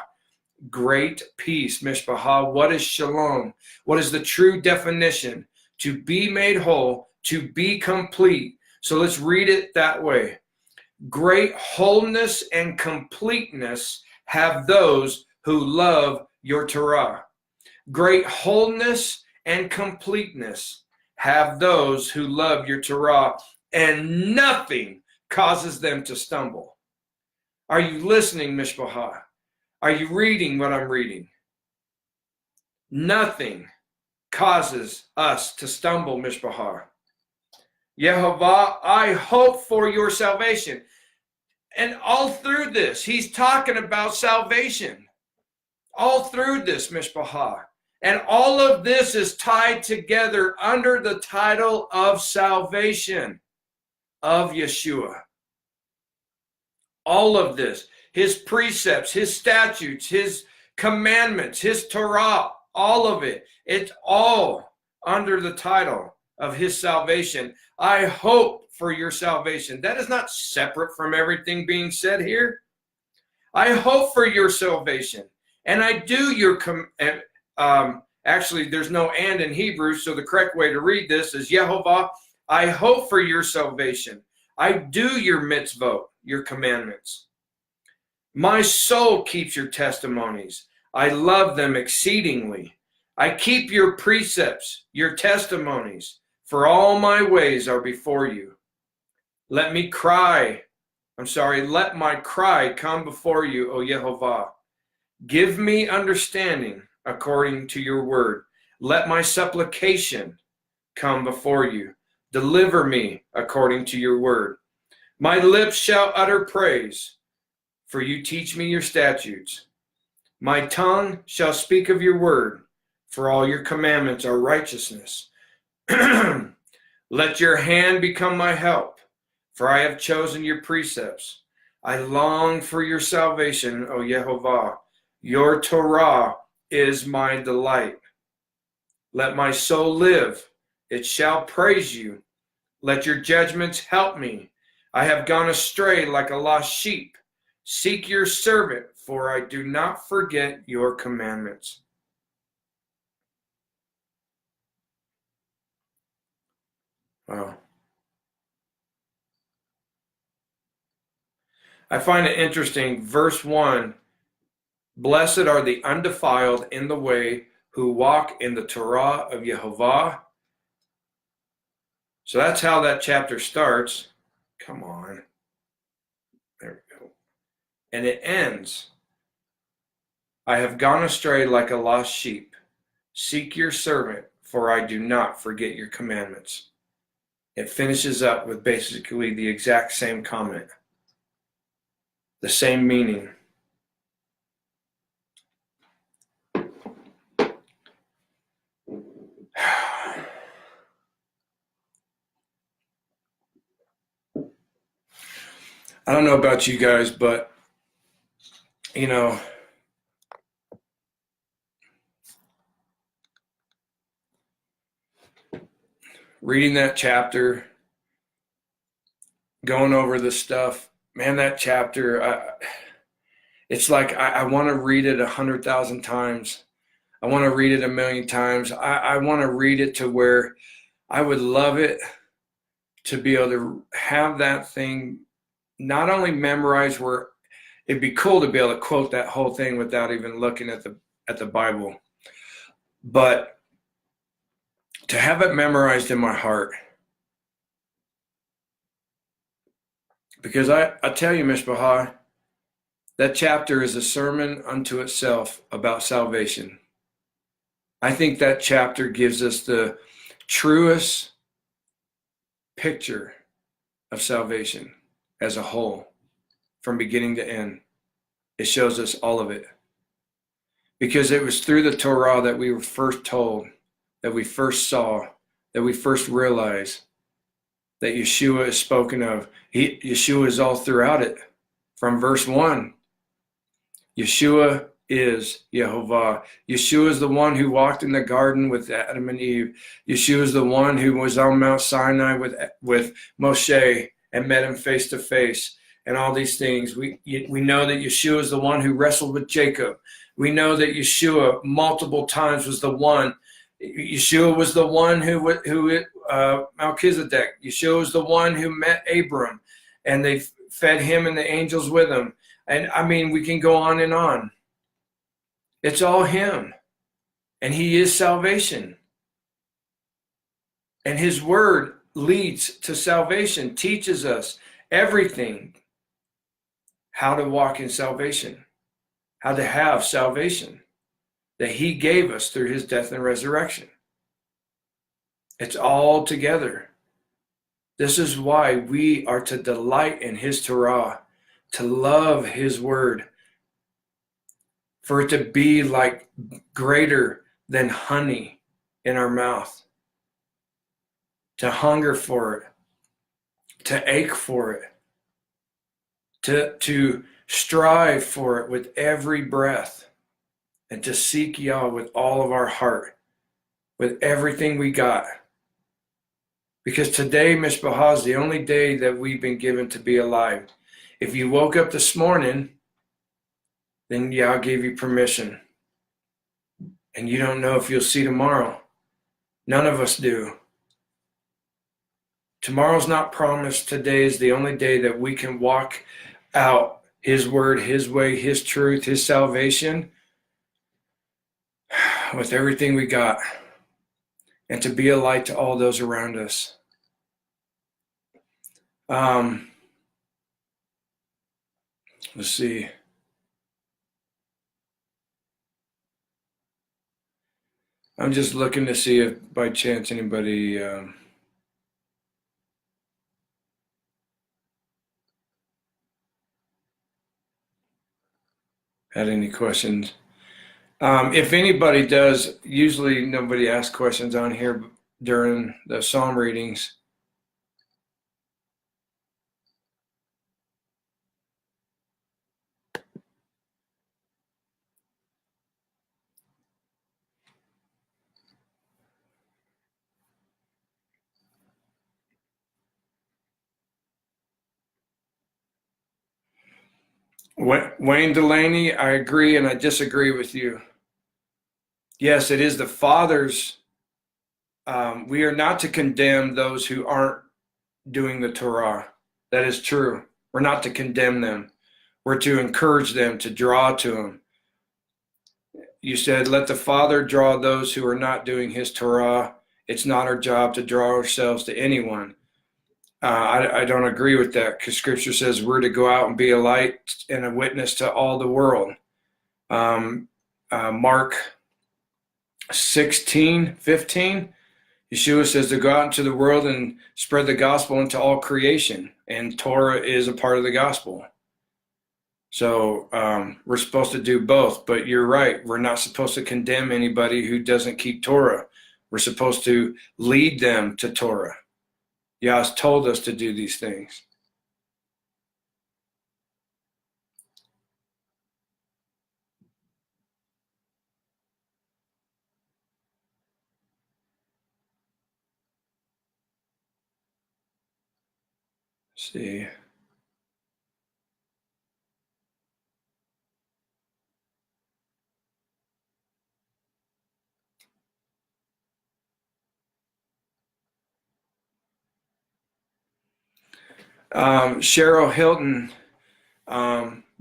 Great peace, Mishpachah. What is shalom? What is the true definition? To be made whole, to be complete. So let's read it that way. Great wholeness and completeness have those who love your Torah. Great wholeness and completeness have those who love your Torah, and nothing causes them to stumble. Are you listening, Mishpachah? Are you reading what I'm reading? Nothing causes us to stumble, Mishpachah. Yehovah, I hope for your salvation. And all through this, he's talking about salvation. All through this, Mishpachah. And all of this is tied together under the title of salvation of Yeshua. All of this, his precepts, his statutes, his commandments, his Torah, all of it. It's all under the title of his salvation. I hope for your salvation. That is not separate from everything being said here. I hope for your salvation. And I do your, actually there's no and in Hebrew, so the correct way to read this is Yehovah, I hope for your salvation. I do your mitzvot, your commandments. My soul keeps your testimonies. I love them exceedingly. I keep your precepts, your testimonies, for all my ways are before you. Let my cry come before you, O Yehovah. Give me understanding according to your word. Let my supplication come before you. Deliver me according to your word. My lips shall utter praise, for you teach me your statutes. My tongue shall speak of your word, for all your commandments are righteousness. Let your hand become my help, for I have chosen your precepts. I long for your salvation, O Yehovah. Your Torah is my delight. Let my soul live. It shall praise you. Let your judgments help me. I have gone astray like a lost sheep. Seek your servant, for I do not forget your commandments. Wow. I find it interesting. Verse 1, blessed are the undefiled in the way who walk in the Torah of Yehovah. So that's how that chapter starts. Come on. There we go. And it ends, I have gone astray like a lost sheep. Seek your servant, for I do not forget your commandments. It finishes up with basically the exact same comment, the same meaning. I don't know about you guys, but, you know, reading that chapter, going over the stuff, man, that chapter, it's like I want to read it 100,000 times. I want to read it 1,000,000 times. I want to read it to where I would love it to be able to have that thing not only memorized, where it'd be cool to be able to quote that whole thing without even looking at the Bible, but to have it memorized in my heart. Because I tell you, Mishpachah, that chapter is a sermon unto itself about salvation. I think that chapter gives us the truest picture of salvation as a whole, from beginning to end. It shows us all of it. Because it was through the Torah that we were first told, that we first saw, that we first realized that Yeshua is spoken of. Yeshua is all throughout it. From verse 1, Yeshua is Yehovah. Yeshua is the one who walked in the garden with Adam and Eve. Yeshua is the one who was on Mount Sinai with Moshe and met him face to face, and all these things. We know that Yeshua is the one who wrestled with Jacob. We know that Yeshua multiple times was the one. Yeshua was the one who Melchizedek. Yeshua was the one who met Abram, and they fed him and the angels with him. And I mean, we can go on and on. It's all him. And he is salvation. And his word leads to salvation, teaches us everything. How to walk in salvation, how to have salvation that he gave us through his death and resurrection. It's all together. This is why we are to delight in his Torah, to love his word, for it to be like greater than honey in our mouth, to hunger for it, to ache for it, to strive for it with every breath, and to seek Yah with all of our heart, with everything we got. Because today, Mishpachah, is the only day that we've been given to be alive. If you woke up this morning, then Yah gave you permission. And you don't know if you'll see tomorrow. None of us do. Tomorrow's not promised. Today is the only day that we can walk out his word, his way, his truth, his salvation with everything we got, and to be a light to all those around us. Let's see. I'm just looking to see if by chance anybody had any questions. If anybody does, usually nobody asks questions on here during the psalm readings. Wayne Delaney, I agree and I disagree with you. Yes, it is the Father's. We are not to condemn those who aren't doing the Torah. That is true. We're not to condemn them. We're to encourage them, to draw to him. You said, let the Father draw those who are not doing his Torah. It's not our job to draw ourselves to anyone. I don't agree with that, because Scripture says we're to go out and be a light and a witness to all the world. Mark 16:15, Yeshua says to go out into the world and spread the gospel into all creation, and Torah is a part of the gospel. So we're supposed to do both, but you're right. We're not supposed to condemn anybody who doesn't keep Torah. We're supposed to lead them to Torah. Yah's told us to do these things. Let's see. Cheryl Hilton,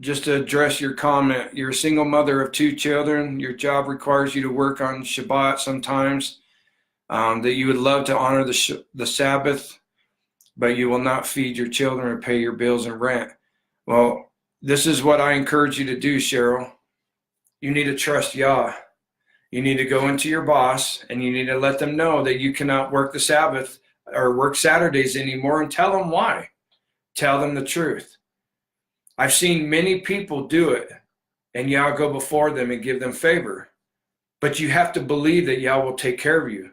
just to address your comment, you're a single mother of 2 children. Your job requires you to work on Shabbat sometimes, that you would love to honor the Sabbath, but you will not feed your children or pay your bills and rent. Well, this is what I encourage you to do, Cheryl. You need to trust Yah. You need to go into your boss and you need to let them know that you cannot work the Sabbath or work Saturdays anymore, and tell them why. Tell them the truth. I've seen many people do it, and Yah go before them and give them favor. But you have to believe that Yah will take care of you.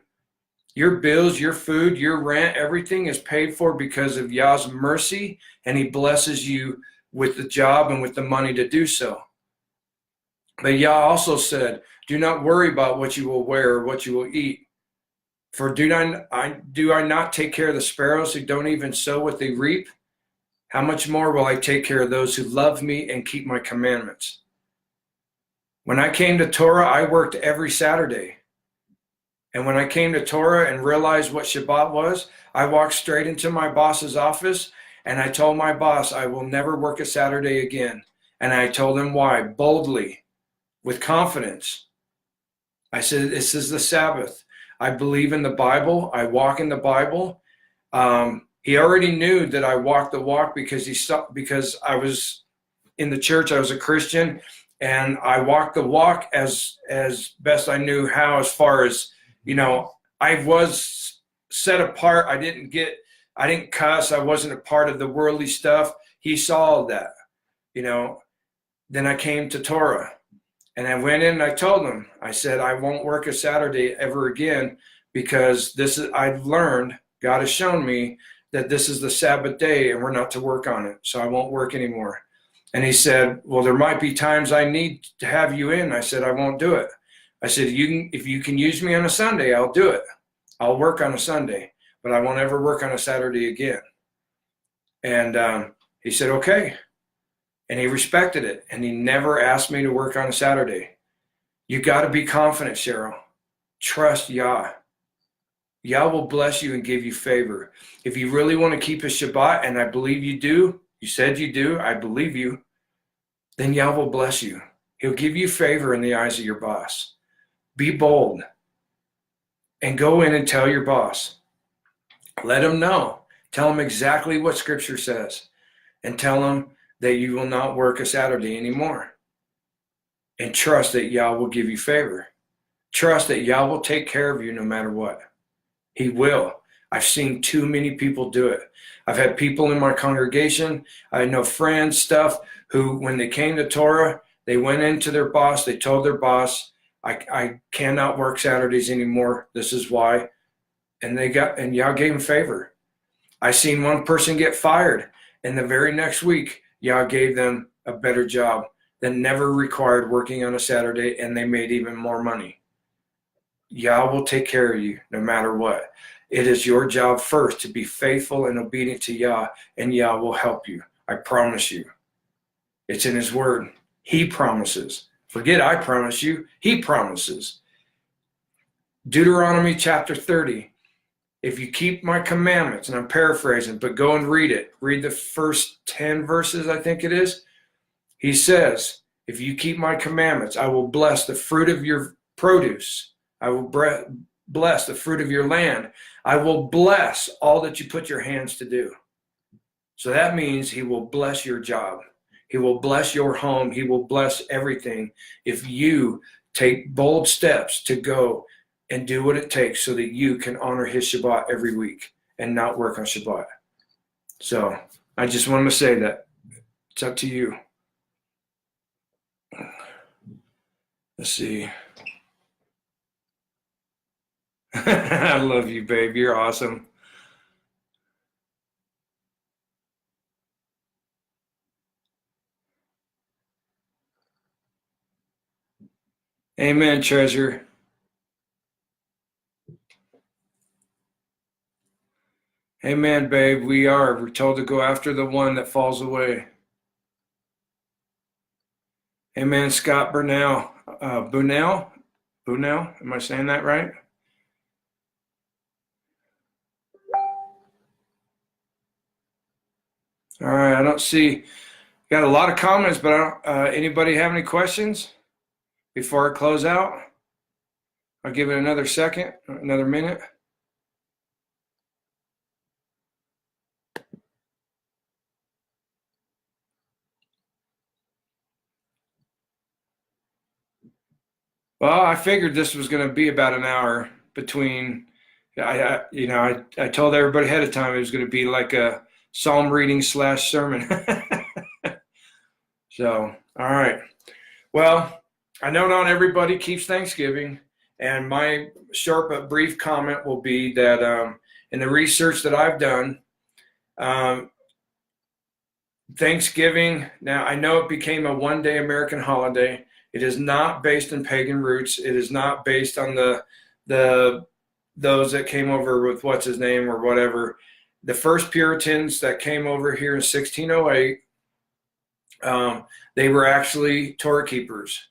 Your bills, your food, your rent, everything is paid for because of Yah's mercy, and he blesses you with the job and with the money to do so. But Yah also said, do not worry about what you will wear or what you will eat. For do I not take care of the sparrows who don't even sow what they reap? How much more will I take care of those who love me and keep my commandments? When I came to Torah, I worked every Saturday. And when I came to Torah and realized what Shabbat was, I walked straight into my boss's office and I told my boss I will never work a Saturday again. And I told him why, boldly, with confidence. I said, this is the Sabbath. I believe in the Bible. I walk in the Bible. He already knew that I walked the walk because I was in the church. I was a Christian, and I walked the walk as best I knew how. As far as, I was set apart. I didn't cuss. I wasn't a part of the worldly stuff. He saw all that, Then I came to Torah, and I went in and I told him. I said, I won't work a Saturday ever again, because I've learned, God has shown me that this is the Sabbath day and we're not to work on it. So I won't work anymore. And he said, well, there might be times I need to have you in. I said, I won't do it. I said, if you can use me on a Sunday, I'll do it. I'll work on a Sunday, but I won't ever work on a Saturday again. And he said, okay. And he respected it. And he never asked me to work on a Saturday. You got to be confident, Cheryl. Trust Yah. Yah will bless you and give you favor. If you really want to keep a Shabbat, and I believe you do, you said you do, I believe you, then Yah will bless you. He'll give you favor in the eyes of your boss. Be bold and go in and tell your boss. Let him know. Tell him exactly what Scripture says, and tell him that you will not work a Saturday anymore. And trust that Yah will give you favor. Trust that Yah will take care of you no matter what. He will. I've seen too many people do it. I've had people in my congregation, I know friends, stuff, who when they came to Torah, they went into their boss, they told their boss, I cannot work Saturdays anymore. This is why. And Yah gave them favor. I seen one person get fired, and the very next week, Yah gave them a better job that never required working on a Saturday, and they made even more money. Yah will take care of you no matter what. It is your job first to be faithful and obedient to Yah, and Yah will help you. I promise you. It's in his word. He promises. Forget I promise you. He promises. Deuteronomy chapter 30. If you keep my commandments, and I'm paraphrasing, but go and read it. Read the first 10 verses, I think it is. He says, if you keep my commandments, I will bless the fruit of your produce. I will bless the fruit of your land. I will bless all that you put your hands to do. So that means he will bless your job. He will bless your home. He will bless everything if you take bold steps to go and do what it takes so that you can honor his Shabbat every week and not work on Shabbat. So I just wanted to say that. It's up to you. Let's see. I love you, babe. You're awesome. Amen, treasure. Amen, babe. We're told to go after the one that falls away. Amen, Scott Burnell. Bunnell? Am I saying that right? All right, I don't see, got a lot of comments, but I don't, anybody have any questions before I close out? I'll give it another second, another minute. Well, I figured this was going to be about an hour between, I told everybody ahead of time it was going to be like a psalm reading / sermon. So, all right. Well, I know not everybody keeps Thanksgiving, and my short but brief comment will be that in the research that I've done, Thanksgiving, now I know it became a one-day American holiday. It is not based in pagan roots. It is not based on those that came over with what's his name or whatever. The first Puritans that came over here in 1608, they were actually Torah keepers.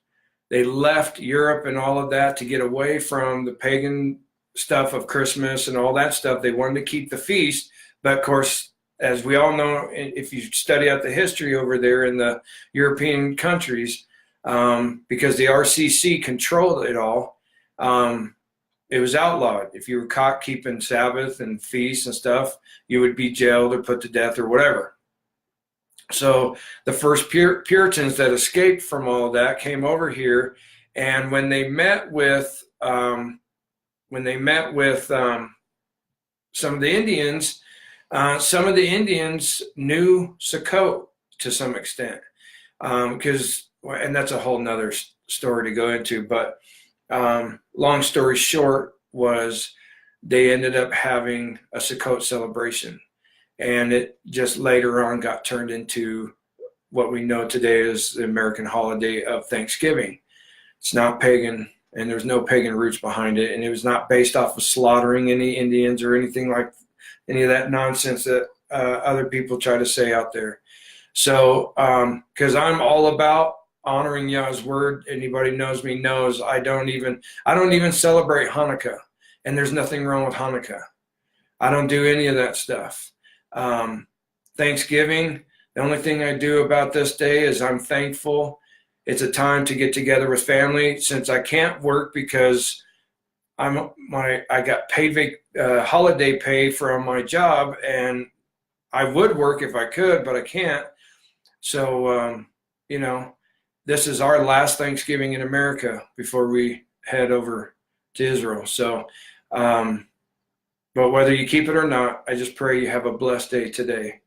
They left Europe and all of that to get away from the pagan stuff of Christmas and all that stuff. They wanted to keep the feast, but of course, as we all know, if you study out the history over there in the European countries, because the RCC controlled it all, it was outlawed. If you were caught keeping Sabbath and feasts and stuff, you would be jailed or put to death or whatever. So the first Puritans that escaped from all of that came over here, and when they met with some of the Indians, some of the Indians knew Sukkot to some extent, and that's a whole nother story to go into. But long story short was they ended up having a Sukkot celebration. And it just later on got turned into what we know today as the American holiday of Thanksgiving. It's not pagan, and there's no pagan roots behind it. And it was not based off of slaughtering any Indians or anything like any of that nonsense that other people try to say out there. So, because I'm all about honoring Yah's word. Anybody knows me knows I don't even celebrate Hanukkah, and there's nothing wrong with Hanukkah. I don't do any of that stuff. Thanksgiving, the only thing I do about this day is I'm thankful. It's a time to get together with family. Since I can't work because I got paid holiday pay from my job, and I would work if I could, but I can't. So, this is our last Thanksgiving in America before we head over to Israel. So, but whether you keep it or not, I just pray you have a blessed day today.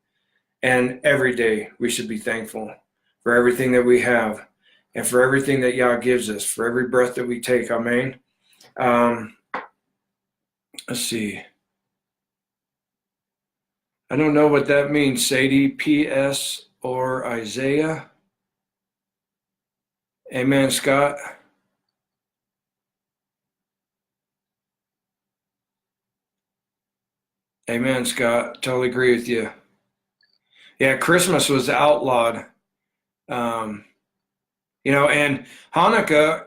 And every day we should be thankful for everything that we have and for everything that Yah gives us, for every breath that we take. Amen. Let's see. I don't know what that means, Sadie, P.S. or Isaiah. Amen, Scott. Amen, Scott. Totally agree with you. Yeah, Christmas was outlawed. And Hanukkah,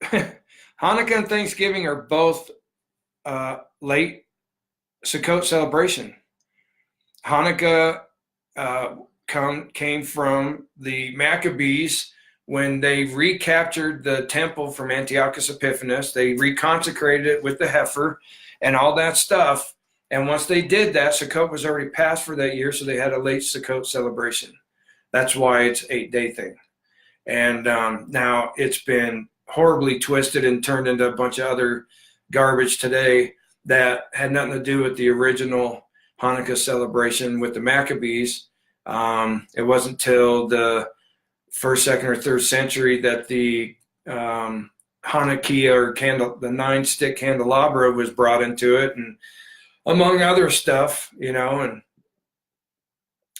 Hanukkah and Thanksgiving are both late Sukkot celebration. Hanukkah came from the Maccabees when they recaptured the temple from Antiochus Epiphanes, they reconsecrated it with the heifer and all that stuff. And once they did that, Sukkot was already passed for that year, so they had a late Sukkot celebration. That's why it's 8-day thing. And now it's been horribly twisted and turned into a bunch of other garbage today that had nothing to do with the original Hanukkah celebration with the Maccabees. It wasn't till the first, second, or third century that the Hanukkah or the 9-stick candelabra was brought into it, and among other stuff, and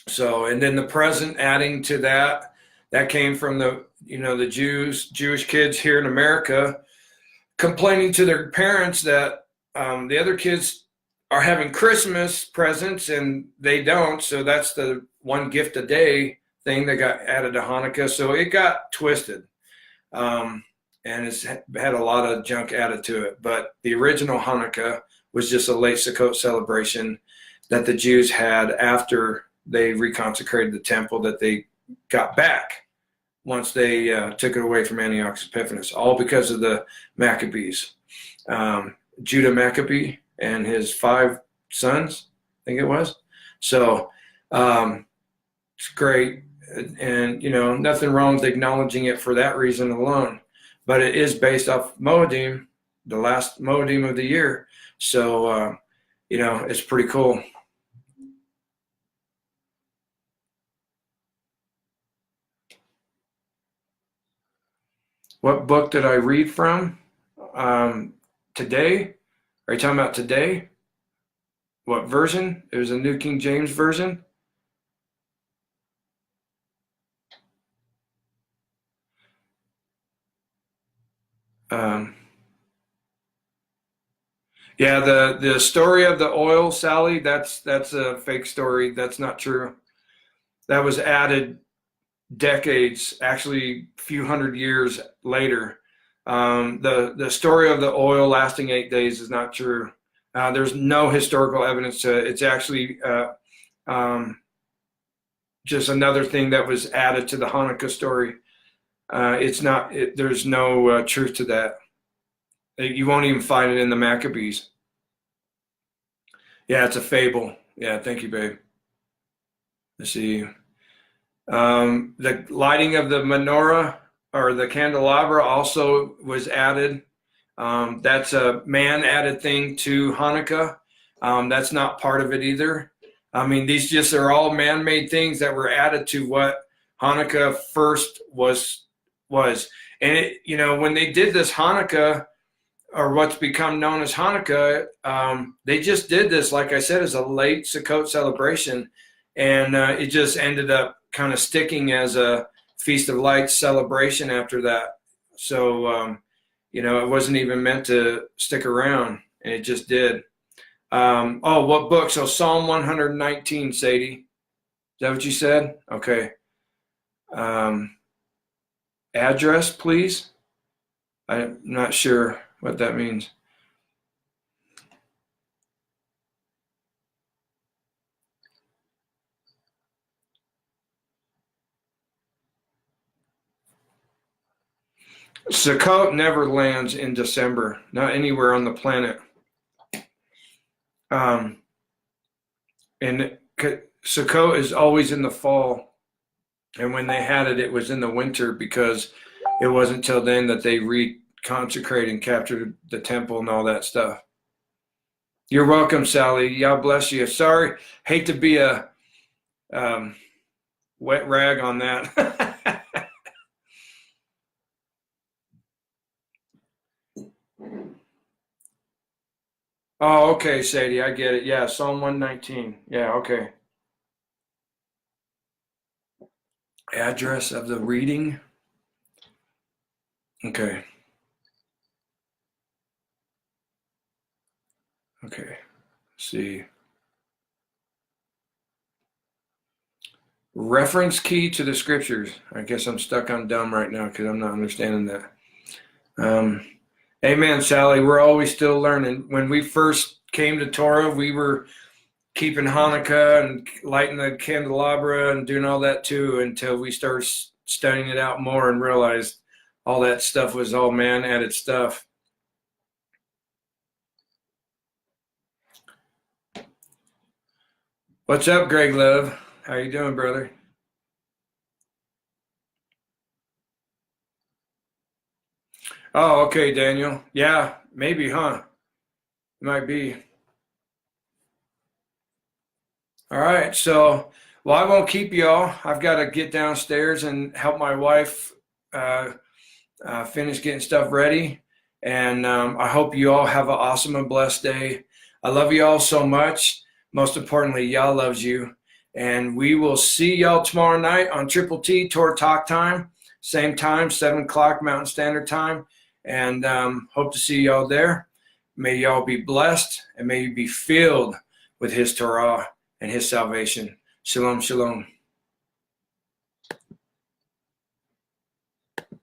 so, and then the present adding to that came from the Jewish kids here in America complaining to their parents that the other kids are having Christmas presents and they don't. So that's the one gift a day thing that got added to Hanukkah. So it got twisted. And it's had a lot of junk added to it. But the original Hanukkah was just a late Sukkot celebration that the Jews had after they reconsecrated the temple that they got back once they took it away from Antiochus Epiphanes, all because of the Maccabees. Judah Maccabee and his 5 sons, I think it was. So it's great. And, nothing wrong with acknowledging it for that reason alone. But it is based off Moedim, the last Moedim of the year. So, it's pretty cool. What book did I read from? Today? Are you talking about today? What version? It was a New King James Version. Yeah, the story of the oil, Sally, that's a fake story. That's not true. That was added decades, actually a few hundred years later. The story of the oil lasting 8 days is not true. There's no historical evidence to it. It's actually just another thing that was added to the Hanukkah story. It's not. There's no truth to that. You won't even find it in the Maccabees. Yeah, it's a fable. Yeah, thank you, babe. Let's see. The lighting of the menorah or the candelabra also was added. That's a man-added thing to Hanukkah. That's not part of it either. I mean, these just are all man-made things that were added to what Hanukkah first was. And when they did this Hanukkah, or what's become known as Hanukkah, they just did this, like I said, as a late Sukkot celebration, and it just ended up kind of sticking as a Feast of Lights celebration after that. So, it wasn't even meant to stick around, and it just did. What book? So Psalm 119, Sadie. Is that what you said? Okay. Address, please. I'm not sure what that means. Sukkot never lands in December, not anywhere on the planet. And Sukkot is always in the fall. And when they had it, it was in the winter because it wasn't till then that they reconsecrated and captured the temple and all that stuff. You're welcome, Sally. God bless you. Sorry, hate to be a wet rag on that. Oh, okay, Sadie, I get it. Yeah, Psalm 119. Yeah, okay. Address of the reading. Okay. Okay. Let's see. Reference key to the scriptures. I guess I'm stuck on dumb right now because I'm not understanding that. Amen, Sally. We're always still learning. When we first came to Torah, we were keeping Hanukkah and lighting the candelabra and doing all that too until we started studying it out more and realized all that stuff was all man-added stuff. What's up, Greg Love? How you doing, brother? Oh, okay, Daniel. Yeah, maybe, huh? Might be. All right. So, well, I won't keep y'all. I've got to get downstairs and help my wife uh, finish getting stuff ready. And I hope you all have an awesome and blessed day. I love you all so much. Most importantly, y'all loves you. And we will see y'all tomorrow night on Triple T Tour Talk Time. Same time, 7 o'clock Mountain Standard Time. And hope to see y'all there. May y'all be blessed and may you be filled with his Torah and his salvation. Shalom, shalom.